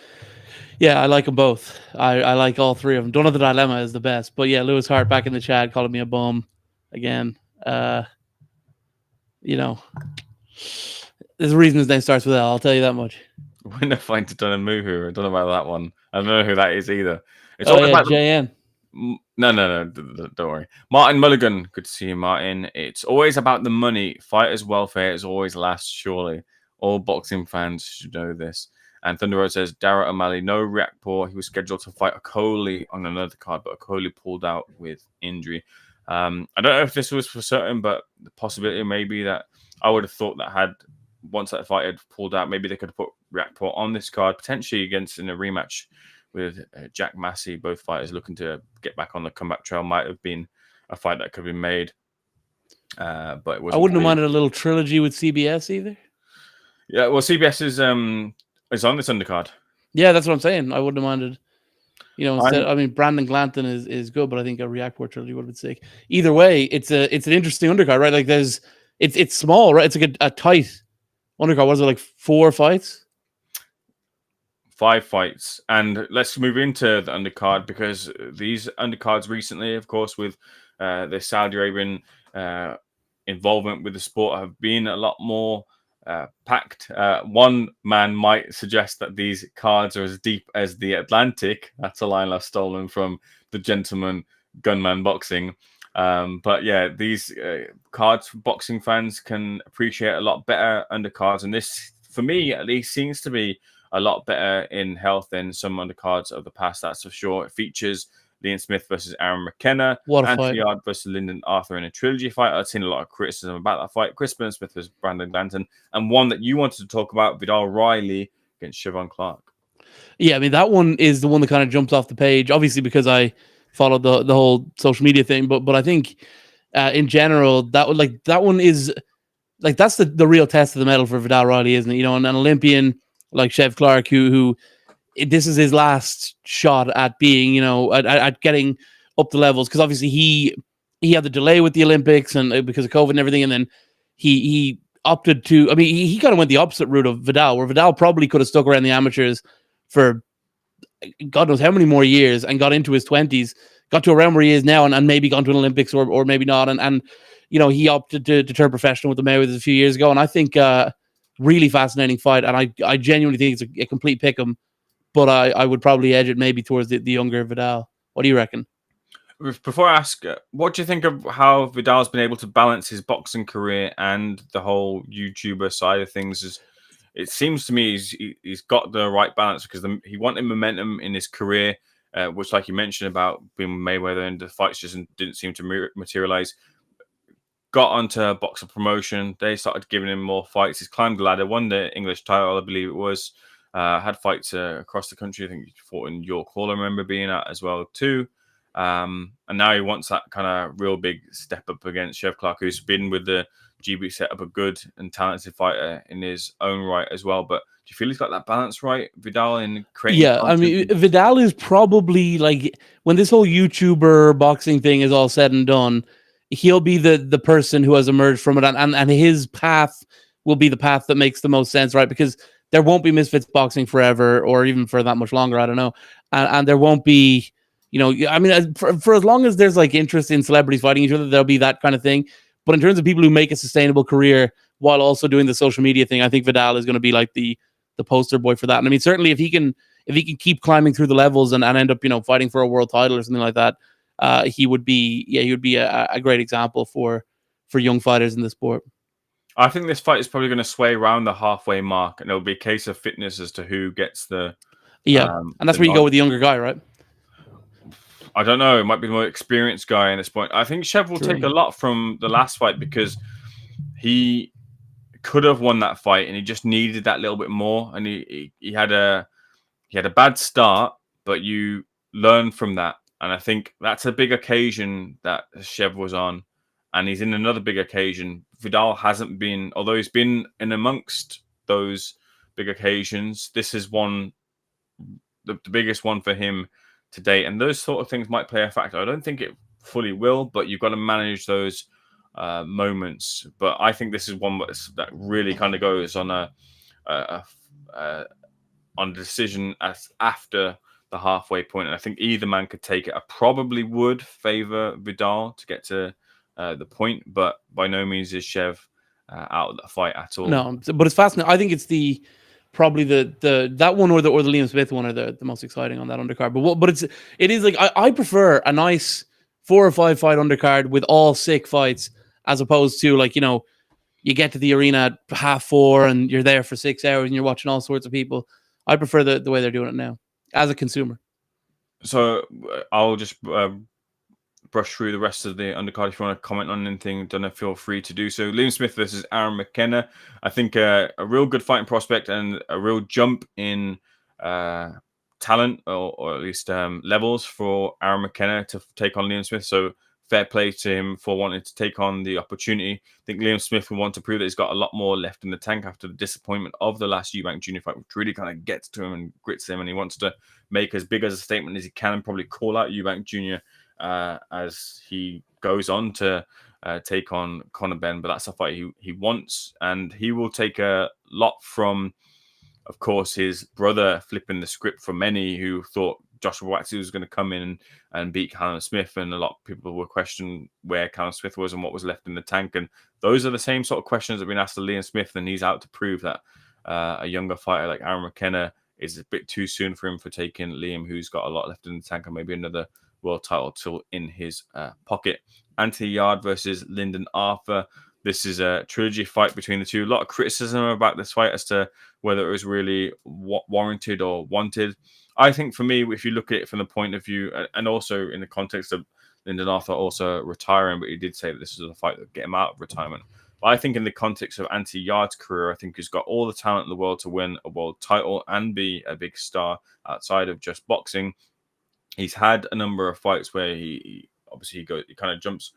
Speaker 2: yeah, I like them both. I like all three of them. Dunner the Dilemma is the best. But yeah, Lewis Hart back in the chat calling me a bum again. You know, there's a reason his name starts with L. I'll tell you that much.
Speaker 1: Winner fight to Dunner Muhu. I don't know about that one. I don't know who that is either. It's
Speaker 2: all about JN.
Speaker 1: No, don't worry. Martin Mulligan, good to see you, Martin. It's always about the money. Fighters' welfare is always last, surely. All boxing fans should know this. And Thunder Road says, Dara O'Malley, no Riakporhe. He was scheduled to fight Okoli on another card, but Okoli pulled out with injury. I don't know if this was for certain, but the possibility maybe that I would have thought that once that fight had pulled out, maybe they could have put Riakporhe on this card, potentially against in a rematch with Jack Massey. Both fighters looking to get back on the comeback trail. Might have been a fight that could have been made. But it wasn't.
Speaker 2: I wouldn't have minded a little trilogy with CBS either.
Speaker 1: Yeah, well, CBS is on this undercard.
Speaker 2: Yeah, that's what I'm saying. I wouldn't have minded. You know, instead, I mean, Brandon Glanton is good, but I think a Riakporhe trilogy would have been sick. Either way, it's an interesting undercard, right? Like it's small, right? It's like a tight undercard. What is it, like 4 fights?
Speaker 1: 5 fights. And let's move into the undercard, because these undercards recently, of course, with the Saudi Arabian involvement with the sport, have been a lot more packed. One man might suggest that these cards are as deep as the Atlantic. That's a line I've stolen from the Gentleman Gunman Boxing. But yeah, these cards for boxing fans can appreciate a lot better undercards. And this, for me at least, seems to be a lot better in health than some undercards of the past, that's for sure. It features Liam Smith versus Aaron McKenna,
Speaker 2: What a
Speaker 1: Anthony
Speaker 2: fight.
Speaker 1: Yard versus Lyndon Arthur in a trilogy fight. I've seen a lot of criticism about that fight. Chris Smith versus Brandon Glanton, and one that you wanted to talk about, Vidal Riley against Siobhan Clark.
Speaker 2: Yeah, I mean, that one is the one that kind of jumps off the page, obviously because I followed the whole social media thing, but I think in general that one is like, that's the real test of the medal for Vidal Riley, isn't it? You know, an Olympian like Chev Clark, who this is his last shot at being, you know, at getting up the levels, because obviously he had the delay with the Olympics and because of COVID and everything, and then he opted to. I mean, he kind of went the opposite route of Vidal, where Vidal probably could have stuck around the amateurs for God knows how many more years and got into his 20s, got to around where he is now, and maybe gone to an Olympics or maybe not, and you know, he opted to turn professional with the Mayweathers a few years ago, and I think really fascinating fight, and I genuinely think it's a complete pick 'em, but I would probably edge it maybe towards the younger Vidal. What do you reckon?
Speaker 1: Before I ask, what do you think of how Vidal's been able to balance his boxing career and the whole YouTuber side of things? It seems to me he's got the right balance, because he wanted momentum in his career, which, like you mentioned about being Mayweather, and the fights just didn't seem to materialize. Got onto boxer promotion. They started giving him more fights. He's climbed the ladder, won the English title, I believe it was. Had fights across the country. I think he fought in York Hall, I remember being at as well too. And now he wants that kind of real big step up against Chev Clark, who's been with the GB set up, a good and talented fighter in his own right as well. But do you feel he's got that balance right, Vidal, in creating
Speaker 2: Yeah, I
Speaker 1: content?
Speaker 2: mean, Vidal is probably, like, when this whole YouTuber boxing thing is all said and done, he'll be the person who has emerged from it, and his path will be the path that makes the most sense, right? Because there won't be Misfits boxing forever, or even for that much longer. I don't know, and there won't be, you know, I mean, for as long as there's like interest in celebrities fighting each other, there'll be that kind of thing. But in terms of people who make a sustainable career while also doing the social media thing, I think Vidal is going to be like the poster boy for that. And I mean, certainly if he can keep climbing through the levels and end up, you know, fighting for a world title or something like that, he would be a great example for young fighters in the sport.
Speaker 1: I think this fight is probably going to sway around the halfway mark, and it'll be a case of fitness as to who gets the
Speaker 2: Yeah, and that's where you
Speaker 1: nod.
Speaker 2: go with the younger guy, right?
Speaker 1: I don't know. It might be the more experienced guy at this point. I think Chev will take a lot from the last fight, because he could have won that fight and he just needed that little bit more. And he had a bad start, but you learn from that. And I think that's a big occasion that Chev was on, and he's in another big occasion. Vidal hasn't been, although he's been in amongst those big occasions. This is one, the biggest one for him to date, and those sort of things might play a factor. I don't think it fully will, but you've got to manage those moments. But I think this is one that really kind of goes on a decision as after the halfway point, and I think either man could take it. I probably would favor Vidal to get to the point, but by no means is Chev out of the fight at all.
Speaker 2: No, but it's fascinating. I think it's probably the that one or the Liam Smith one are the most exciting on that undercard. But it is like, I prefer a nice 4 or 5 fight undercard with all sick fights, as opposed to, like, you know, you get to the arena at 3:30 and you're there for 6 hours and you're watching all sorts of people. I prefer the way they're doing it now as a consumer.
Speaker 1: So I'll just brush through the rest of the undercard. If you want to comment on anything, don't know, feel free to do so. Liam Smith versus Aaron McKenna. I think a real good fighting prospect and a real jump in talent, or at least levels for Aaron McKenna to take on Liam Smith. So fair play to him for wanting to take on the opportunity. I think Liam Smith will want to prove that he's got a lot more left in the tank after the disappointment of the last Eubank Jr. fight, which really kind of gets to him and grits him, and he wants to make as big as a statement as he can and probably call out Eubank Jr. As he goes on to take on Conor Benn. But that's a fight he wants, and he will take a lot from of course, his brother flipping the script for many who thought Joshua Waxy was going to come in and beat Callum Smith, and a lot of people were questioning where Callum Smith was and what was left in the tank. And those are the same sort of questions that have been asked of Liam Smith, and he's out to prove that a younger fighter like Aaron McKenna is a bit too soon for him for taking Liam, who's got a lot left in the tank and maybe another world title still in his pocket. Anthony Yarde versus Lyndon Arthur. This is a trilogy fight between the two. A lot of criticism about this fight as to whether it was really warranted or wanted. I think for me, if you look at it from the point of view, and also in the context of Lyndon Arthur also retiring, but he did say that this is a fight that would get him out of retirement. But I think in the context of Anthony Yarde's career, I think he's got all the talent in the world to win a world title and be a big star outside of just boxing. He's had a number of fights where he obviously he kind of jumps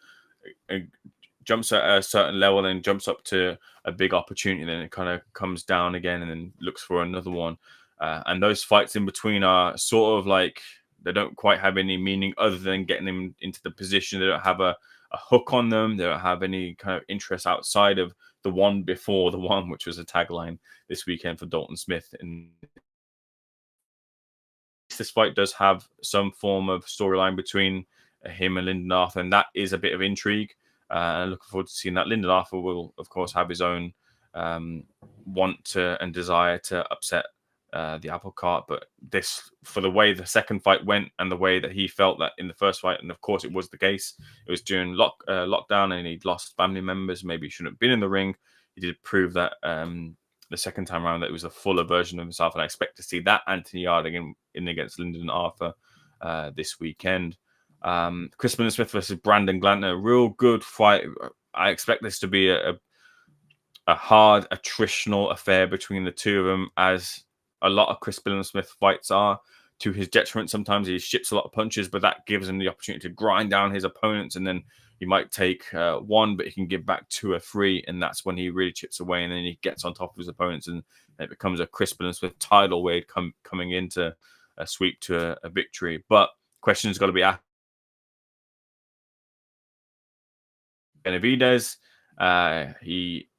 Speaker 1: at a certain level, then jumps up to a big opportunity, then it kind of comes down again and then looks for another one. And those fights in between are sort of like, they don't quite have any meaning other than getting him into the position. They don't have a hook on them. They don't have any kind of interest outside of the one before the one, which was a tagline this weekend for Dalton Smith. And this fight does have some form of storyline between him and Lyndon Arthur, and that is a bit of intrigue. And looking forward to seeing that. Lyndon Arthur will, of course, have his own want to and desire to upset the apple cart, but this, for the way the second fight went and the way that he felt that in the first fight, and of course it was the case, it was during lockdown and he'd lost family members, maybe he shouldn't have been in the ring. He did prove that the second time around that it was a fuller version of himself, and I expect to see that Anthony Yarde in against Lyndon Arthur this weekend. Crispin Smith versus Brandon Glantner, a real good fight. I expect this to be a hard attritional affair between the two of them, as a lot of Chris Smith fights are. To his detriment, sometimes he ships a lot of punches, but that gives him the opportunity to grind down his opponents, and then he might take one, but he can give back 2 or 3, and that's when he really chips away, and then he gets on top of his opponents, and it becomes a Chris Smith tidal wave coming into a sweep to a victory. But questions got to be asked. Benavidez, he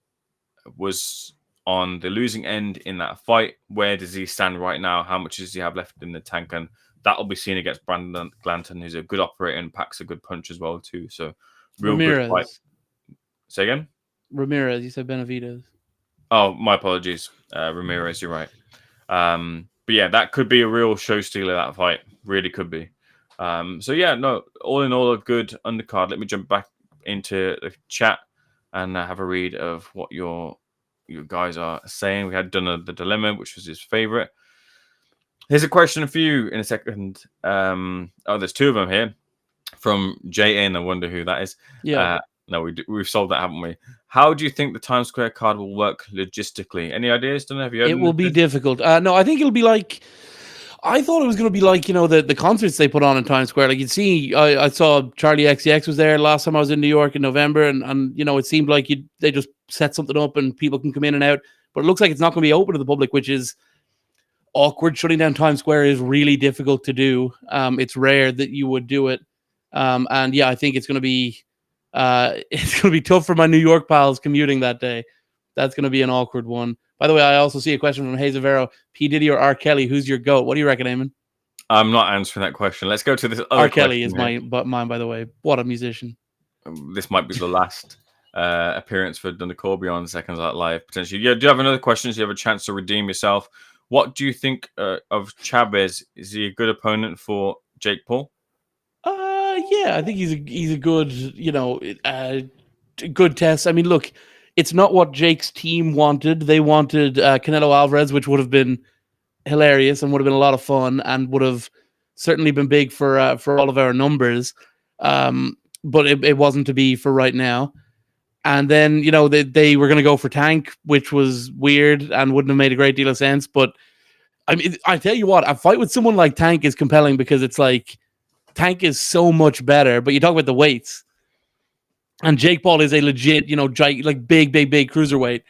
Speaker 1: was on the losing end in that fight. Where does he stand right now? How much does he have left in the tank? And that'll be seen against Brandon Glanton, who's a good operator and packs a good punch as well too. So real
Speaker 2: Ramirez.
Speaker 1: Good fight. Say again?
Speaker 2: Ramirez. You said Benavidez.
Speaker 1: Oh, my apologies. Ramirez, you're right. But yeah, that could be a real show stealer, that fight. Really could be. So yeah, no, all in all, a good undercard. Let me jump back into the chat and have a read of what you guys are saying. We had done the dilemma, which was his favorite. Here's a question for you in a second. There's 2 of them here from JN. I wonder who that is.
Speaker 2: Yeah.
Speaker 1: No, we've solved that, haven't we? How do you think the Times Square card will work logistically? Any ideas? Don't know. Have you heard?
Speaker 2: It will be difficult. No, I think it'll be like, I thought it was going to be like, the concerts they put on in Times Square. Like, you'd see, I saw Charlie XCX was there last time I was in New York in November, and it seemed like they just set something up and people can come in and out. But it looks like it's not going to be open to the public, which is awkward. Shutting down Times Square is really difficult to do. It's rare that you would do it. And yeah, I think it's going to be tough for my New York pals commuting that day. That's going to be an awkward one. By the way, I also see a question from Hazavero. P. Diddy or R. Kelly, who's your GOAT? What do you reckon, Eamon?
Speaker 1: I'm not answering that question. Let's go to this other
Speaker 2: R. Kelly is
Speaker 1: here.
Speaker 2: mine, by the way. What a musician. This
Speaker 1: might be the last appearance for Dunda Corby on SecondsOut Live, potentially. Yeah, do you have another question? So you have a chance to redeem yourself. What do you think of Chavez? Is he a good opponent for Jake Paul?
Speaker 2: Yeah, I think he's a good, good test. I mean, look, it's not what Jake's team wanted. They wanted Canelo Alvarez, which would have been hilarious and would have been a lot of fun and would have certainly been big for all of our numbers. But it wasn't to be for right now. And then, they were going to go for Tank, which was weird and wouldn't have made a great deal of sense. But I mean, I tell you what, a fight with someone like Tank is compelling because it's like Tank is so much better. But you talk about the weights. And Jake Paul is a legit, big cruiserweight.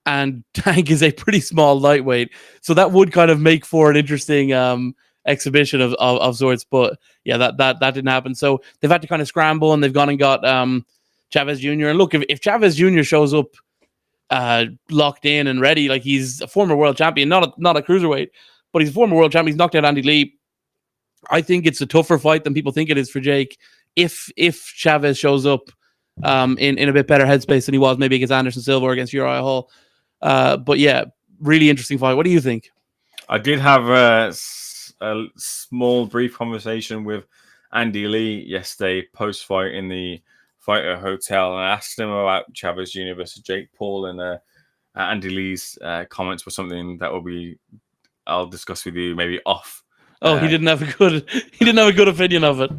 Speaker 2: And Tank is a pretty small lightweight. So that would kind of make for an interesting exhibition of sorts. But yeah, that didn't happen. So they've had to kind of scramble, and they've gone and got Chavez Jr. And look, if Chavez Jr. shows up locked in and ready. Like, he's a former world champion, not a cruiserweight, but he's a former world champion. He's knocked out Andy Lee. I think it's a tougher fight than people think it is for Jake. If Chavez shows up in a bit better headspace than he was maybe against Anderson Silva or against Uriah Hall. But yeah, really interesting fight. What do you think?
Speaker 1: I did have a small, brief conversation with Andy Lee yesterday, post-fight in the Fighter Hotel, and I asked him about Chavez Jr. versus Jake Paul, and Andy Lee's comments were something that I'll discuss with you maybe off.
Speaker 2: He didn't have a good opinion of it.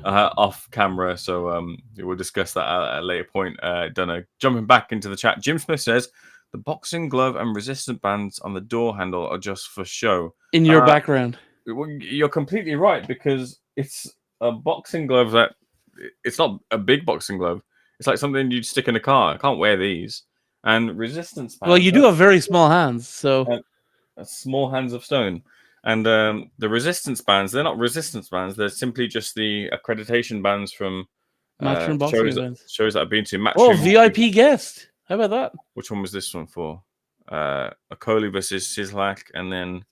Speaker 1: Off camera, so we'll discuss that at a later point. Dunno. Jumping back into the chat, Jim Smith says the boxing glove and resistance bands on the door handle are just for show.
Speaker 2: In your background,
Speaker 1: you're completely right, because it's a boxing glove that it's not a big boxing glove. It's like something you'd stick in a car. I can't wear these. And resistance bands.
Speaker 2: Well, you do have very small hands, so
Speaker 1: small hands of stone. And the resistance bands, they're not resistance bands. They're simply just the accreditation bands from shows that I've been to.
Speaker 2: Matchroom VIP guest. How about that?
Speaker 1: Which one was this one for? Okoli versus Sislak, and then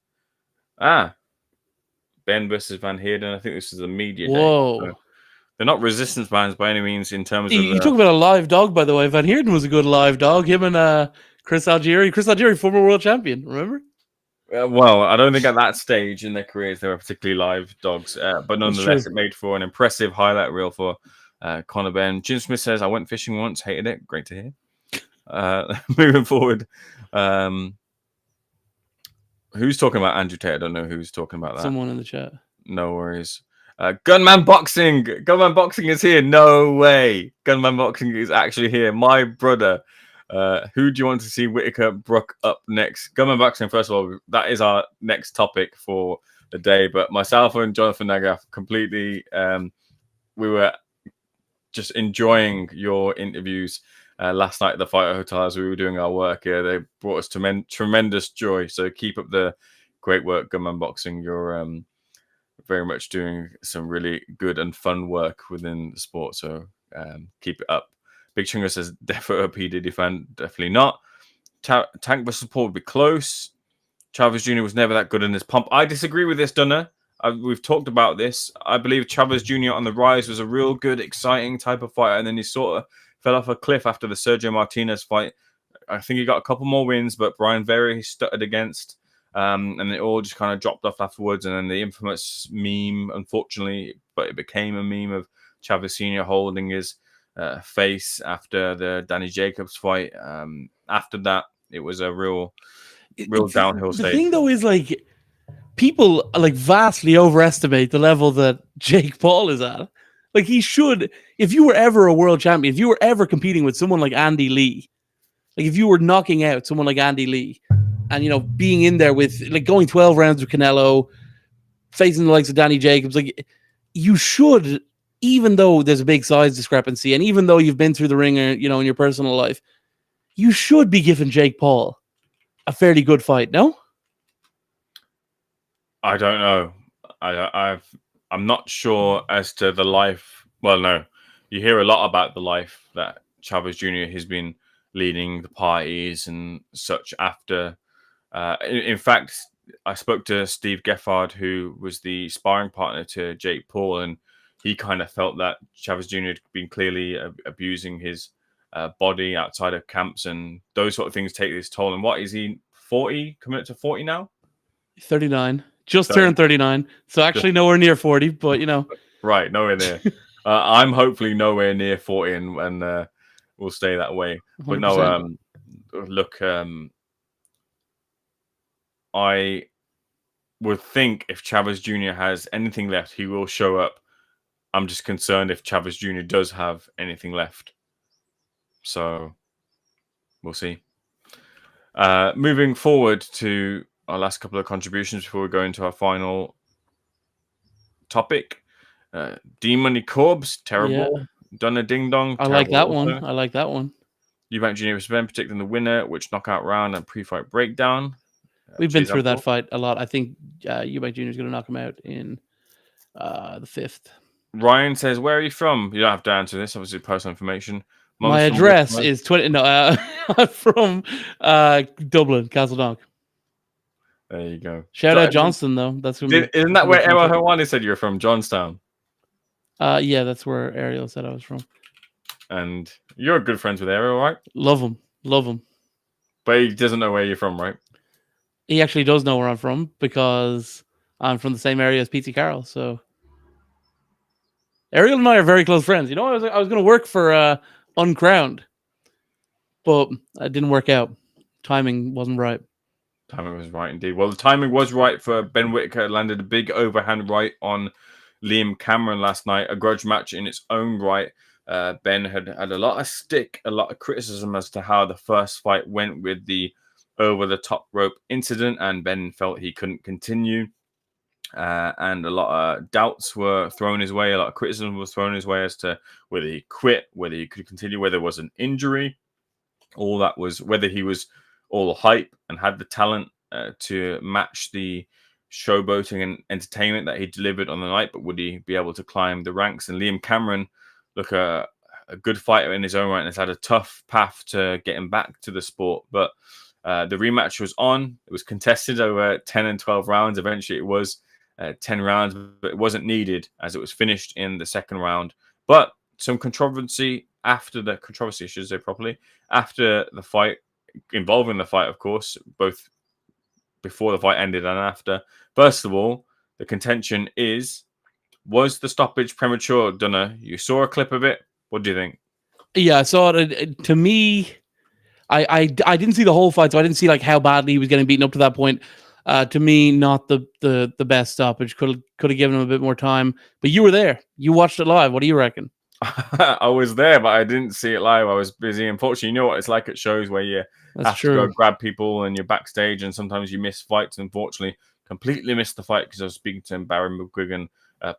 Speaker 1: Ben versus Van Heerden. I think this is a media day. So they're not resistance bands by any means in terms of...
Speaker 2: You talk about a live dog, by the way. Van Heerden was a good live dog. Him and Chris Algieri. Chris Algieri, former world champion, remember?
Speaker 1: Well, I don't think at that stage in their careers they were particularly live dogs, but nonetheless, it made for an impressive highlight reel for Conor Benn. Jim Smith says, I went fishing once, hated it. Great to hear. Moving forward, who's talking about Andrew Tate? I don't know who's talking about that.
Speaker 2: Someone in the chat.
Speaker 1: No worries. Gunman Boxing. Gunman Boxing is here. No way. Gunman Boxing is actually here. My brother. Who do you want to see Whitaker Brook up next? Gunman Boxing, first of all, that is our next topic for the day. But myself and Jonathan Nagath completely, we were just enjoying your interviews last night at the Fighter Hotel as we were doing our work here. They brought us tremendous joy. So keep up the great work, Gunman Boxing. You're very much doing some really good and fun work within the sport. So keep it up. Big Chunga says, definitely a P. Diddy fan. Definitely not. Tank versus Paul would be close. Chavez Jr. was never that good in his pump. I disagree with this, Dunner. We've talked about this. I believe Chavez Jr. on the rise was a real good, exciting type of fighter, and then he sort of fell off a cliff after the Sergio Martinez fight. I think he got a couple more wins, but Brian Vera he stuttered against, and it all just kind of dropped off afterwards. And then the infamous meme, unfortunately, but it became a meme of Chavez Senior holding his face after the Danny Jacobs fight. After that, it was a real downhill stage.
Speaker 2: The thing, though, is like people like vastly overestimate the level that Jake Paul is at. Like, he should, if you were ever a world champion, if you were ever competing with someone like Andy Lee, like if you were knocking out someone like Andy Lee, and being in there with like going 12 rounds with Canelo, facing the likes of Danny Jacobs, like you should. Even though there's a big size discrepancy, and even though you've been through the ringer, in your personal life, you should be giving Jake Paul a fairly good fight, no?
Speaker 1: I don't know. I'm not sure as to the life. Well, no. You hear a lot about the life that Chavez Jr. has been leading, the parties and such after. In fact, I spoke to Steve Geffard, who was the sparring partner to Jake Paul, and he kind of felt that Chavez Jr. had been clearly abusing his body outside of camps, and those sort of things take this toll. And what is he, 40? Coming up to 40 now?
Speaker 2: 39. Just turned 39. So actually nowhere near 40, but
Speaker 1: Right, nowhere near. I'm hopefully nowhere near 40, and we'll stay that way. 100%. But no, look, I would think if Chavez Jr. has anything left, he will show up. I'm just concerned if Chavez Jr. does have anything left. So we'll see. Moving forward to our last couple of contributions before we go into our final topic. D-Money Corbs, terrible. Yeah. Donna Ding Dong.
Speaker 2: I like that one. I like that one.
Speaker 1: Eubank Jr. versus Ben, predicting the winner, which knockout round and pre-fight breakdown.
Speaker 2: We've been through that fight a lot. I think Eubank Jr. is going to knock him out in the 5th.
Speaker 1: Ryan says, where are you from? You don't have to answer this, obviously personal information.
Speaker 2: My address is 20. No, from Dublin, Castledonk.
Speaker 1: There you go.
Speaker 2: Shout out Johnston, though. That's from,
Speaker 1: isn't that where Errol Hawani said you're from, Johnstown?
Speaker 2: Yeah, that's where Ariel said I was from.
Speaker 1: And you're good friends with Errol, right?
Speaker 2: Love him.
Speaker 1: But he doesn't know where you're from, right?
Speaker 2: He actually does know where I'm from because I'm from the same area as P.T. Carroll. So Ariel and I are very close friends. You know, I was going to work for Uncrowned, but it didn't work out. Timing wasn't right.
Speaker 1: Timing was right indeed. Well, the timing was right for Ben Whitaker. Landed a big overhand right on Liam Cameron last night. A grudge match in its own right. Ben had a lot of stick, a lot of criticism as to how the first fight went with the over-the-top rope incident, and Ben felt he couldn't continue. And a lot of doubts were thrown his way. A lot of criticism was thrown his way as to whether he quit, whether he could continue, whether there was an injury. All that was whether he was all hype and had the talent to match the showboating and entertainment that he delivered on the night, but would he be able to climb the ranks? And Liam Cameron, look, a good fighter in his own right, and has had a tough path to getting back to the sport. But the rematch was on. It was contested over 10 and 12 rounds. Eventually, it was 10 rounds, but it wasn't needed as it was finished in the second round. But some controversy after the controversy, I should say properly, after the fight, involving the fight, of course, both before the fight ended and after. First of all, the contention is, was the stoppage premature, Dunner? You saw a clip of it. What do you think?
Speaker 2: Yeah, I saw it. To me, I didn't see the whole fight, so I didn't see like how badly he was getting beaten up to that point. To me, not the best stoppage. Could have given him a bit more time. But you were there. You watched it live. What do you reckon?
Speaker 1: I was there, but I didn't see it live. I was busy. Unfortunately, you know what it's like at shows where you have to go grab people and you're backstage, and sometimes you miss fights. Unfortunately, completely missed the fight because I was speaking to Barry McGuigan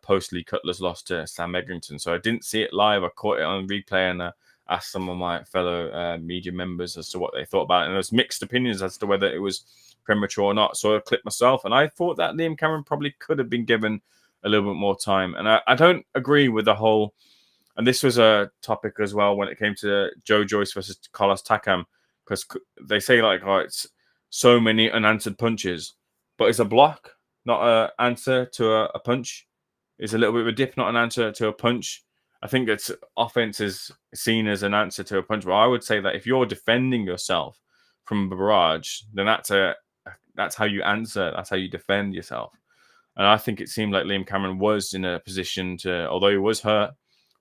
Speaker 1: post Lee Cutler's loss to Sam Egrington. So I didn't see it live. I caught it on replay and asked some of my fellow media members as to what they thought about it. And there was mixed opinions as to whether it was premature or not. So I clipped myself, and I thought that Liam Cameron probably could have been given a little bit more time. And I don't agree with the whole. And this was a topic as well when it came to Joe Joyce versus Carlos Takam, because they say like, oh, it's so many unanswered punches, but it's a block, not an answer to a punch. It's a little bit of a dip, not an answer to a punch. I think it's offense is seen as an answer to a punch, but I would say that if you're defending yourself from a barrage, then that's how you answer. That's how you defend yourself. And I think it seemed like Liam Cameron was in a position to, although he was hurt,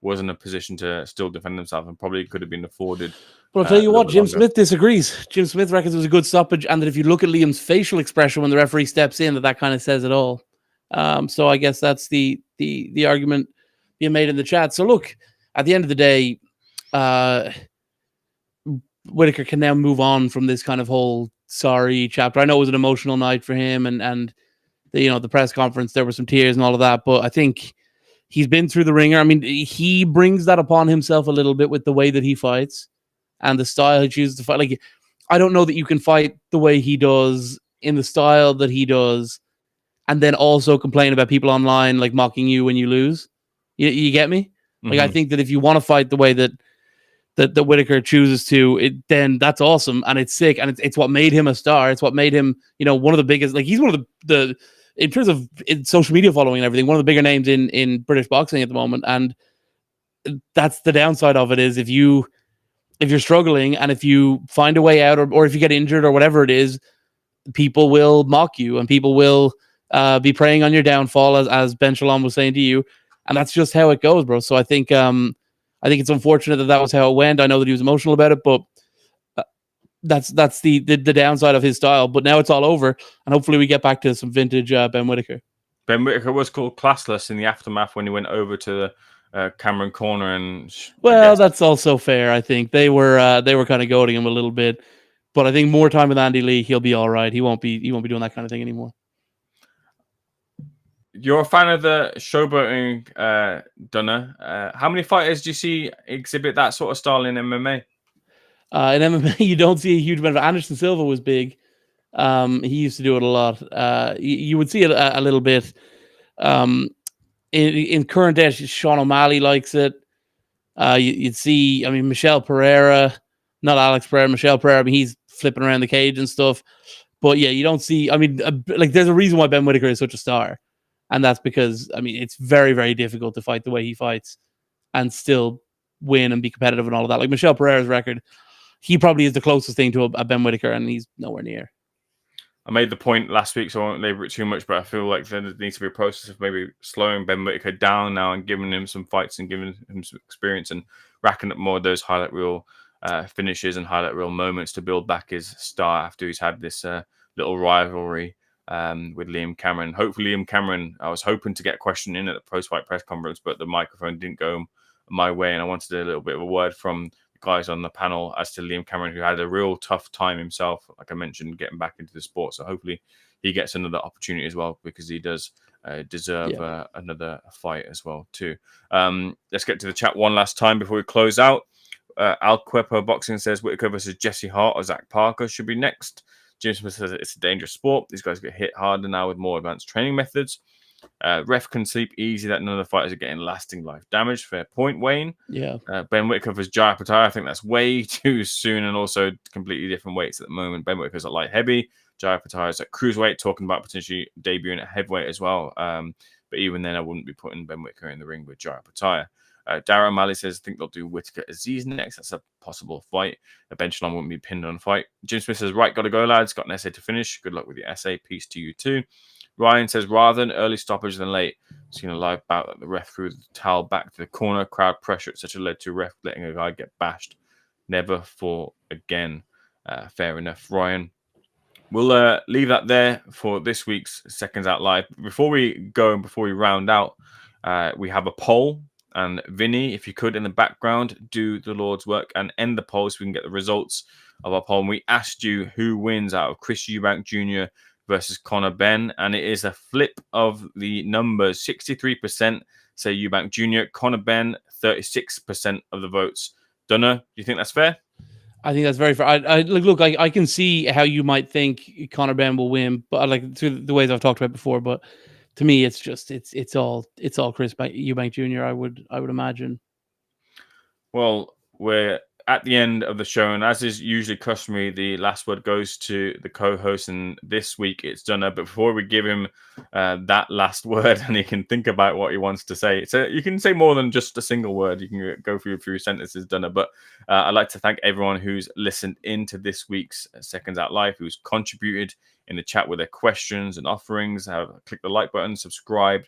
Speaker 1: was in a position to still defend himself and probably could have been afforded.
Speaker 2: But I'll tell you what, Jim Smith disagrees. Jim Smith reckons it was a good stoppage, and that if you look at Liam's facial expression when the referee steps in, that kind of says it all. So I guess that's the argument being made in the chat. So look, at the end of the day, Whitaker can now move on from this kind of whole sorry chapter. I know it was an emotional night for him, and the press conference, there were some tears and all of that, but I think he's been through the ringer. I mean, he brings that upon himself a little bit with the way that he fights and the style he chooses to fight. Like, I don't know that you can fight the way he does in the style that he does and then also complain about people online, like, mocking you when you lose. You get me? Like, I think that if you want to fight the way that Whitaker chooses to, then that's awesome and it's sick, and it's what made him a star. It's what made him, one of the biggest. Like, he's one of the in terms of social media following and everything, one of the bigger names in British boxing at the moment. And that's the downside of it, is if you're struggling and if you find a way out, or if you get injured or whatever it is, people will mock you and people will be preying on your downfall, as Ben Shalom was saying to you. And that's just how it goes, bro. So I think it's unfortunate that was how it went. I know that he was emotional about it, but that's the downside of his style. But now it's all over, and hopefully we get back to some vintage Ben Whitaker.
Speaker 1: Ben Whitaker was called classless in the aftermath when he went over to the Cameron corner, and
Speaker 2: that's also fair. I think they were kind of goading him a little bit, but I think more time with Andy Lee, he'll be all right. He won't be doing that kind of thing anymore.
Speaker 1: You're a fan of the showboating, Dunner. How many fighters do you see exhibit that sort of style in MMA?
Speaker 2: In MMA, you don't see a huge amount of. Anderson Silva was big. He used to do it a lot. You would see it a little bit. In current day, Sean O'Malley likes it. You'd see, I mean, Michel Pereira, not Alex Pereira, Michel Pereira. I mean, he's flipping around the cage and stuff. But yeah, you don't see. I mean, like there's a reason why Ben Whitaker is such a star, and that's because I mean it's very very difficult to fight the way he fights and still win and be competitive and all of that. Like Michel Pereira's record, he probably is the closest thing to a Ben Whitaker, and he's nowhere near.
Speaker 1: I made the point last week, so I won't labour it too much, but I feel like there needs to be a process of maybe slowing Ben Whitaker down now and giving him some fights and giving him some experience and racking up more of those highlight reel finishes and highlight reel moments to build back his star after he's had this little rivalry with Liam Cameron. Hopefully, Liam Cameron, I was hoping to get a question in at the post-fight press conference, but the microphone didn't go my way, and I wanted a little bit of a word from guys on the panel as to Liam Cameron, who had a real tough time himself, like I mentioned, getting back into the sport. So hopefully he gets another opportunity as well, because he does deserve another fight as well too. Let's get to the chat one last time before we close out. Al Cuepo Boxing says Whitaker versus Jesse Hart or Zach Parker should be next. James Smith says it's a dangerous sport. These guys get hit harder now with more advanced training methods. Ref can sleep easy that none of the fighters are getting lasting life damage. Fair point, Wayne.
Speaker 2: Yeah.
Speaker 1: Ben Whitaker versus Jaya Patai. I think that's way too soon, and also completely different weights at the moment. Ben Whitaker's at light heavy. Jaya Patai is at cruiserweight, talking about potentially debuting at heavyweight as well. But even then, I wouldn't be putting Ben Whitaker in the ring with Jaya Patai. Darren O'Malley says, I think they'll do Whitaker Aziz next. That's a possible fight. A Benchline wouldn't be pinned on a fight. Jim Smith says, right, got to go, lads. Got an essay to finish. Good luck with your essay. Peace to you too. Ryan says, rather than early stoppage than late, seen a live bout that the ref threw the towel back to the corner. Crowd pressure, etc., led to ref letting a guy get bashed. Never fought again. Fair enough, Ryan. We'll leave that there for this week's Seconds Out Live. Before we go and before we round out, we have a poll. And Vinny, if you could, in the background, do the Lord's work and end the poll so we can get the results of our poll. And we asked you who wins out of Chris Eubank Jr. versus Conor Benn. And it is a flip of the numbers. 63% say Eubank Jr., Conor Benn, 36% of the votes. Dunno, do you think that's fair?
Speaker 2: I think that's very fair. I can see how you might think Conor Benn will win, but like through the ways I've talked about before, but to me, it's just it's all Chris Eubank Jr. I would imagine.
Speaker 1: Well, we're at the end of the show, and as is usually customary, the last word goes to the co-host. And this week it's Dunner. But before we give him that last word, and he can think about what he wants to say, so you can say more than just a single word. You can go through a few sentences, Dunner. But I'd like to thank everyone who's listened into this week's Seconds Out Live, who's contributed in the chat with their questions and offerings. Click the like button, subscribe,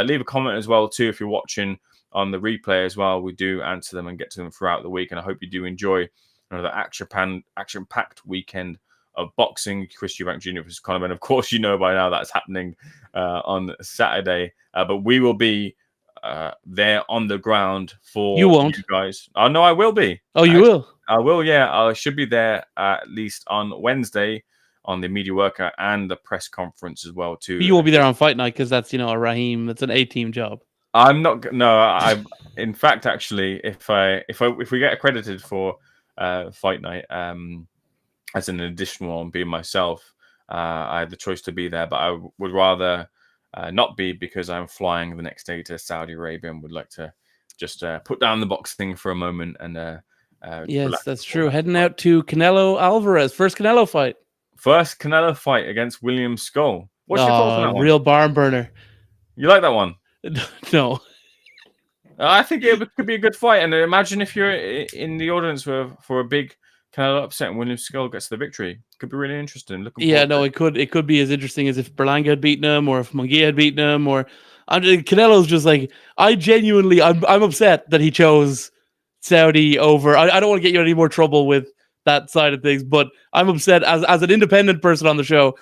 Speaker 1: leave a comment as well too if you're watching on the replay as well. We do answer them and get to them throughout the week, and I hope you do enjoy another action-packed weekend of boxing. Chris Eubank Jr. versus Conor Benn. Of course, you know by now that's happening on Saturday, but we will be there on the ground for you guys. Oh no, I will be.
Speaker 2: Oh, you will?
Speaker 1: I will. Yeah, I should be there at least on Wednesday on the media workout and the press conference as well too.
Speaker 2: You won't be there on fight night because that's a Raheem. That's an A-team job.
Speaker 1: I'm not. No, I. In fact, actually, if we get accredited for fight night, as an additional one, being myself, I had the choice to be there, but I would rather not be, because I'm flying the next day to Saudi Arabia and would like to just put down the boxing for a moment and.
Speaker 2: Yes, that's true. Heading out to Canelo Alvarez, first Canelo fight.
Speaker 1: First Canelo fight against William Skull. What's your thoughts on that one?
Speaker 2: Real barn burner.
Speaker 1: You like that one?
Speaker 2: No.
Speaker 1: I think it could be a good fight. And imagine if you're in the audience for a big Canelo upset and William Skull gets the victory. It could be really interesting.
Speaker 2: It could be as interesting as if Berlanga had beaten him, or if Munguia had beaten him, or Canelo's just like, I'm upset that he chose Saudi over. I don't want to get you any more trouble with that side of things, but I'm upset as an independent person on the show.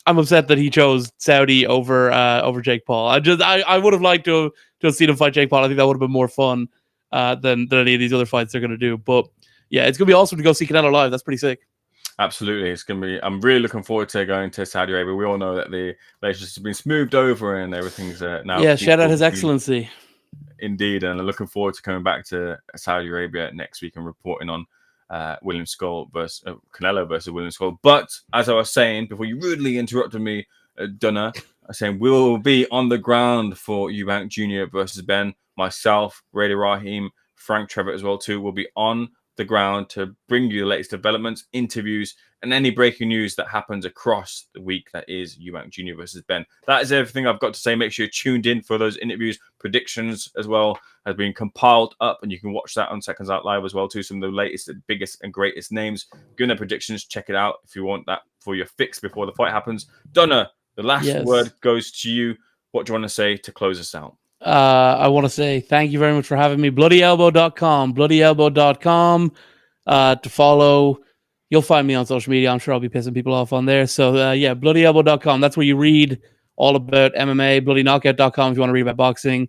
Speaker 2: I'm upset that he chose Saudi over Jake Paul. I would have liked to have seen him fight Jake Paul. I think that would have been more fun than any of these other fights they're going to do. But yeah, it's going to be awesome to go see Canelo live. That's pretty sick.
Speaker 1: Absolutely. It's going to be. I'm really looking forward to going to Saudi Arabia. We all know that the relations have been smoothed over and everything's now.
Speaker 2: Yeah, shout out His Excellency.
Speaker 1: Indeed, and I'm looking forward to coming back to Saudi Arabia next week and reporting on William Skull versus Canelo versus William Skull. But as I was saying before, you rudely interrupted me, Dunner. I was saying we will be on the ground for Eubank Jr. versus Benn. Myself, Raider Raheem, Frank Trevor as well too will be on the ground to bring you the latest developments, interviews, and any breaking news that happens across the week that is Eubank Jr. versus Benn. That is everything I've got to say. Make sure you're tuned in for those interviews. Predictions as well has been compiled up, and you can watch that on Seconds Out Live as well too. Some of the latest, biggest, and greatest names. Giving their predictions. Check it out if you want that for your fix before the fight happens. Donna, the last word goes to you. What do you want to say to close us out?
Speaker 2: I want to say thank you very much for having me. BloodyElbow.com to follow. You'll find me on social media. I'm sure I'll be pissing people off on there. So BloodyElbow.com. That's where you read all about MMA. BloodyKnockout.com if you want to read about boxing.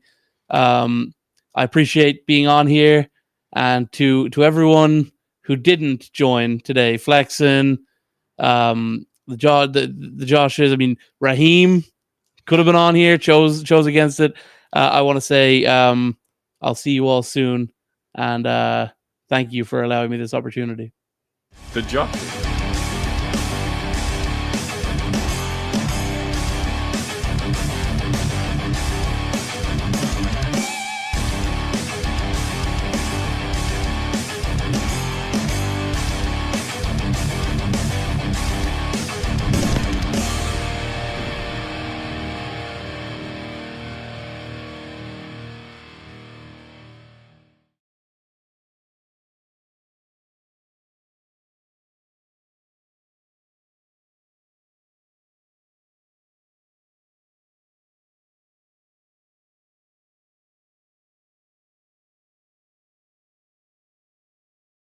Speaker 2: I appreciate being on here, and to everyone who didn't join today, Flexen, the Joshes. I mean, Raheem could have been on here. Chose against it. I want to say I'll see you all soon, and thank you for allowing me this opportunity.
Speaker 1: The Josh.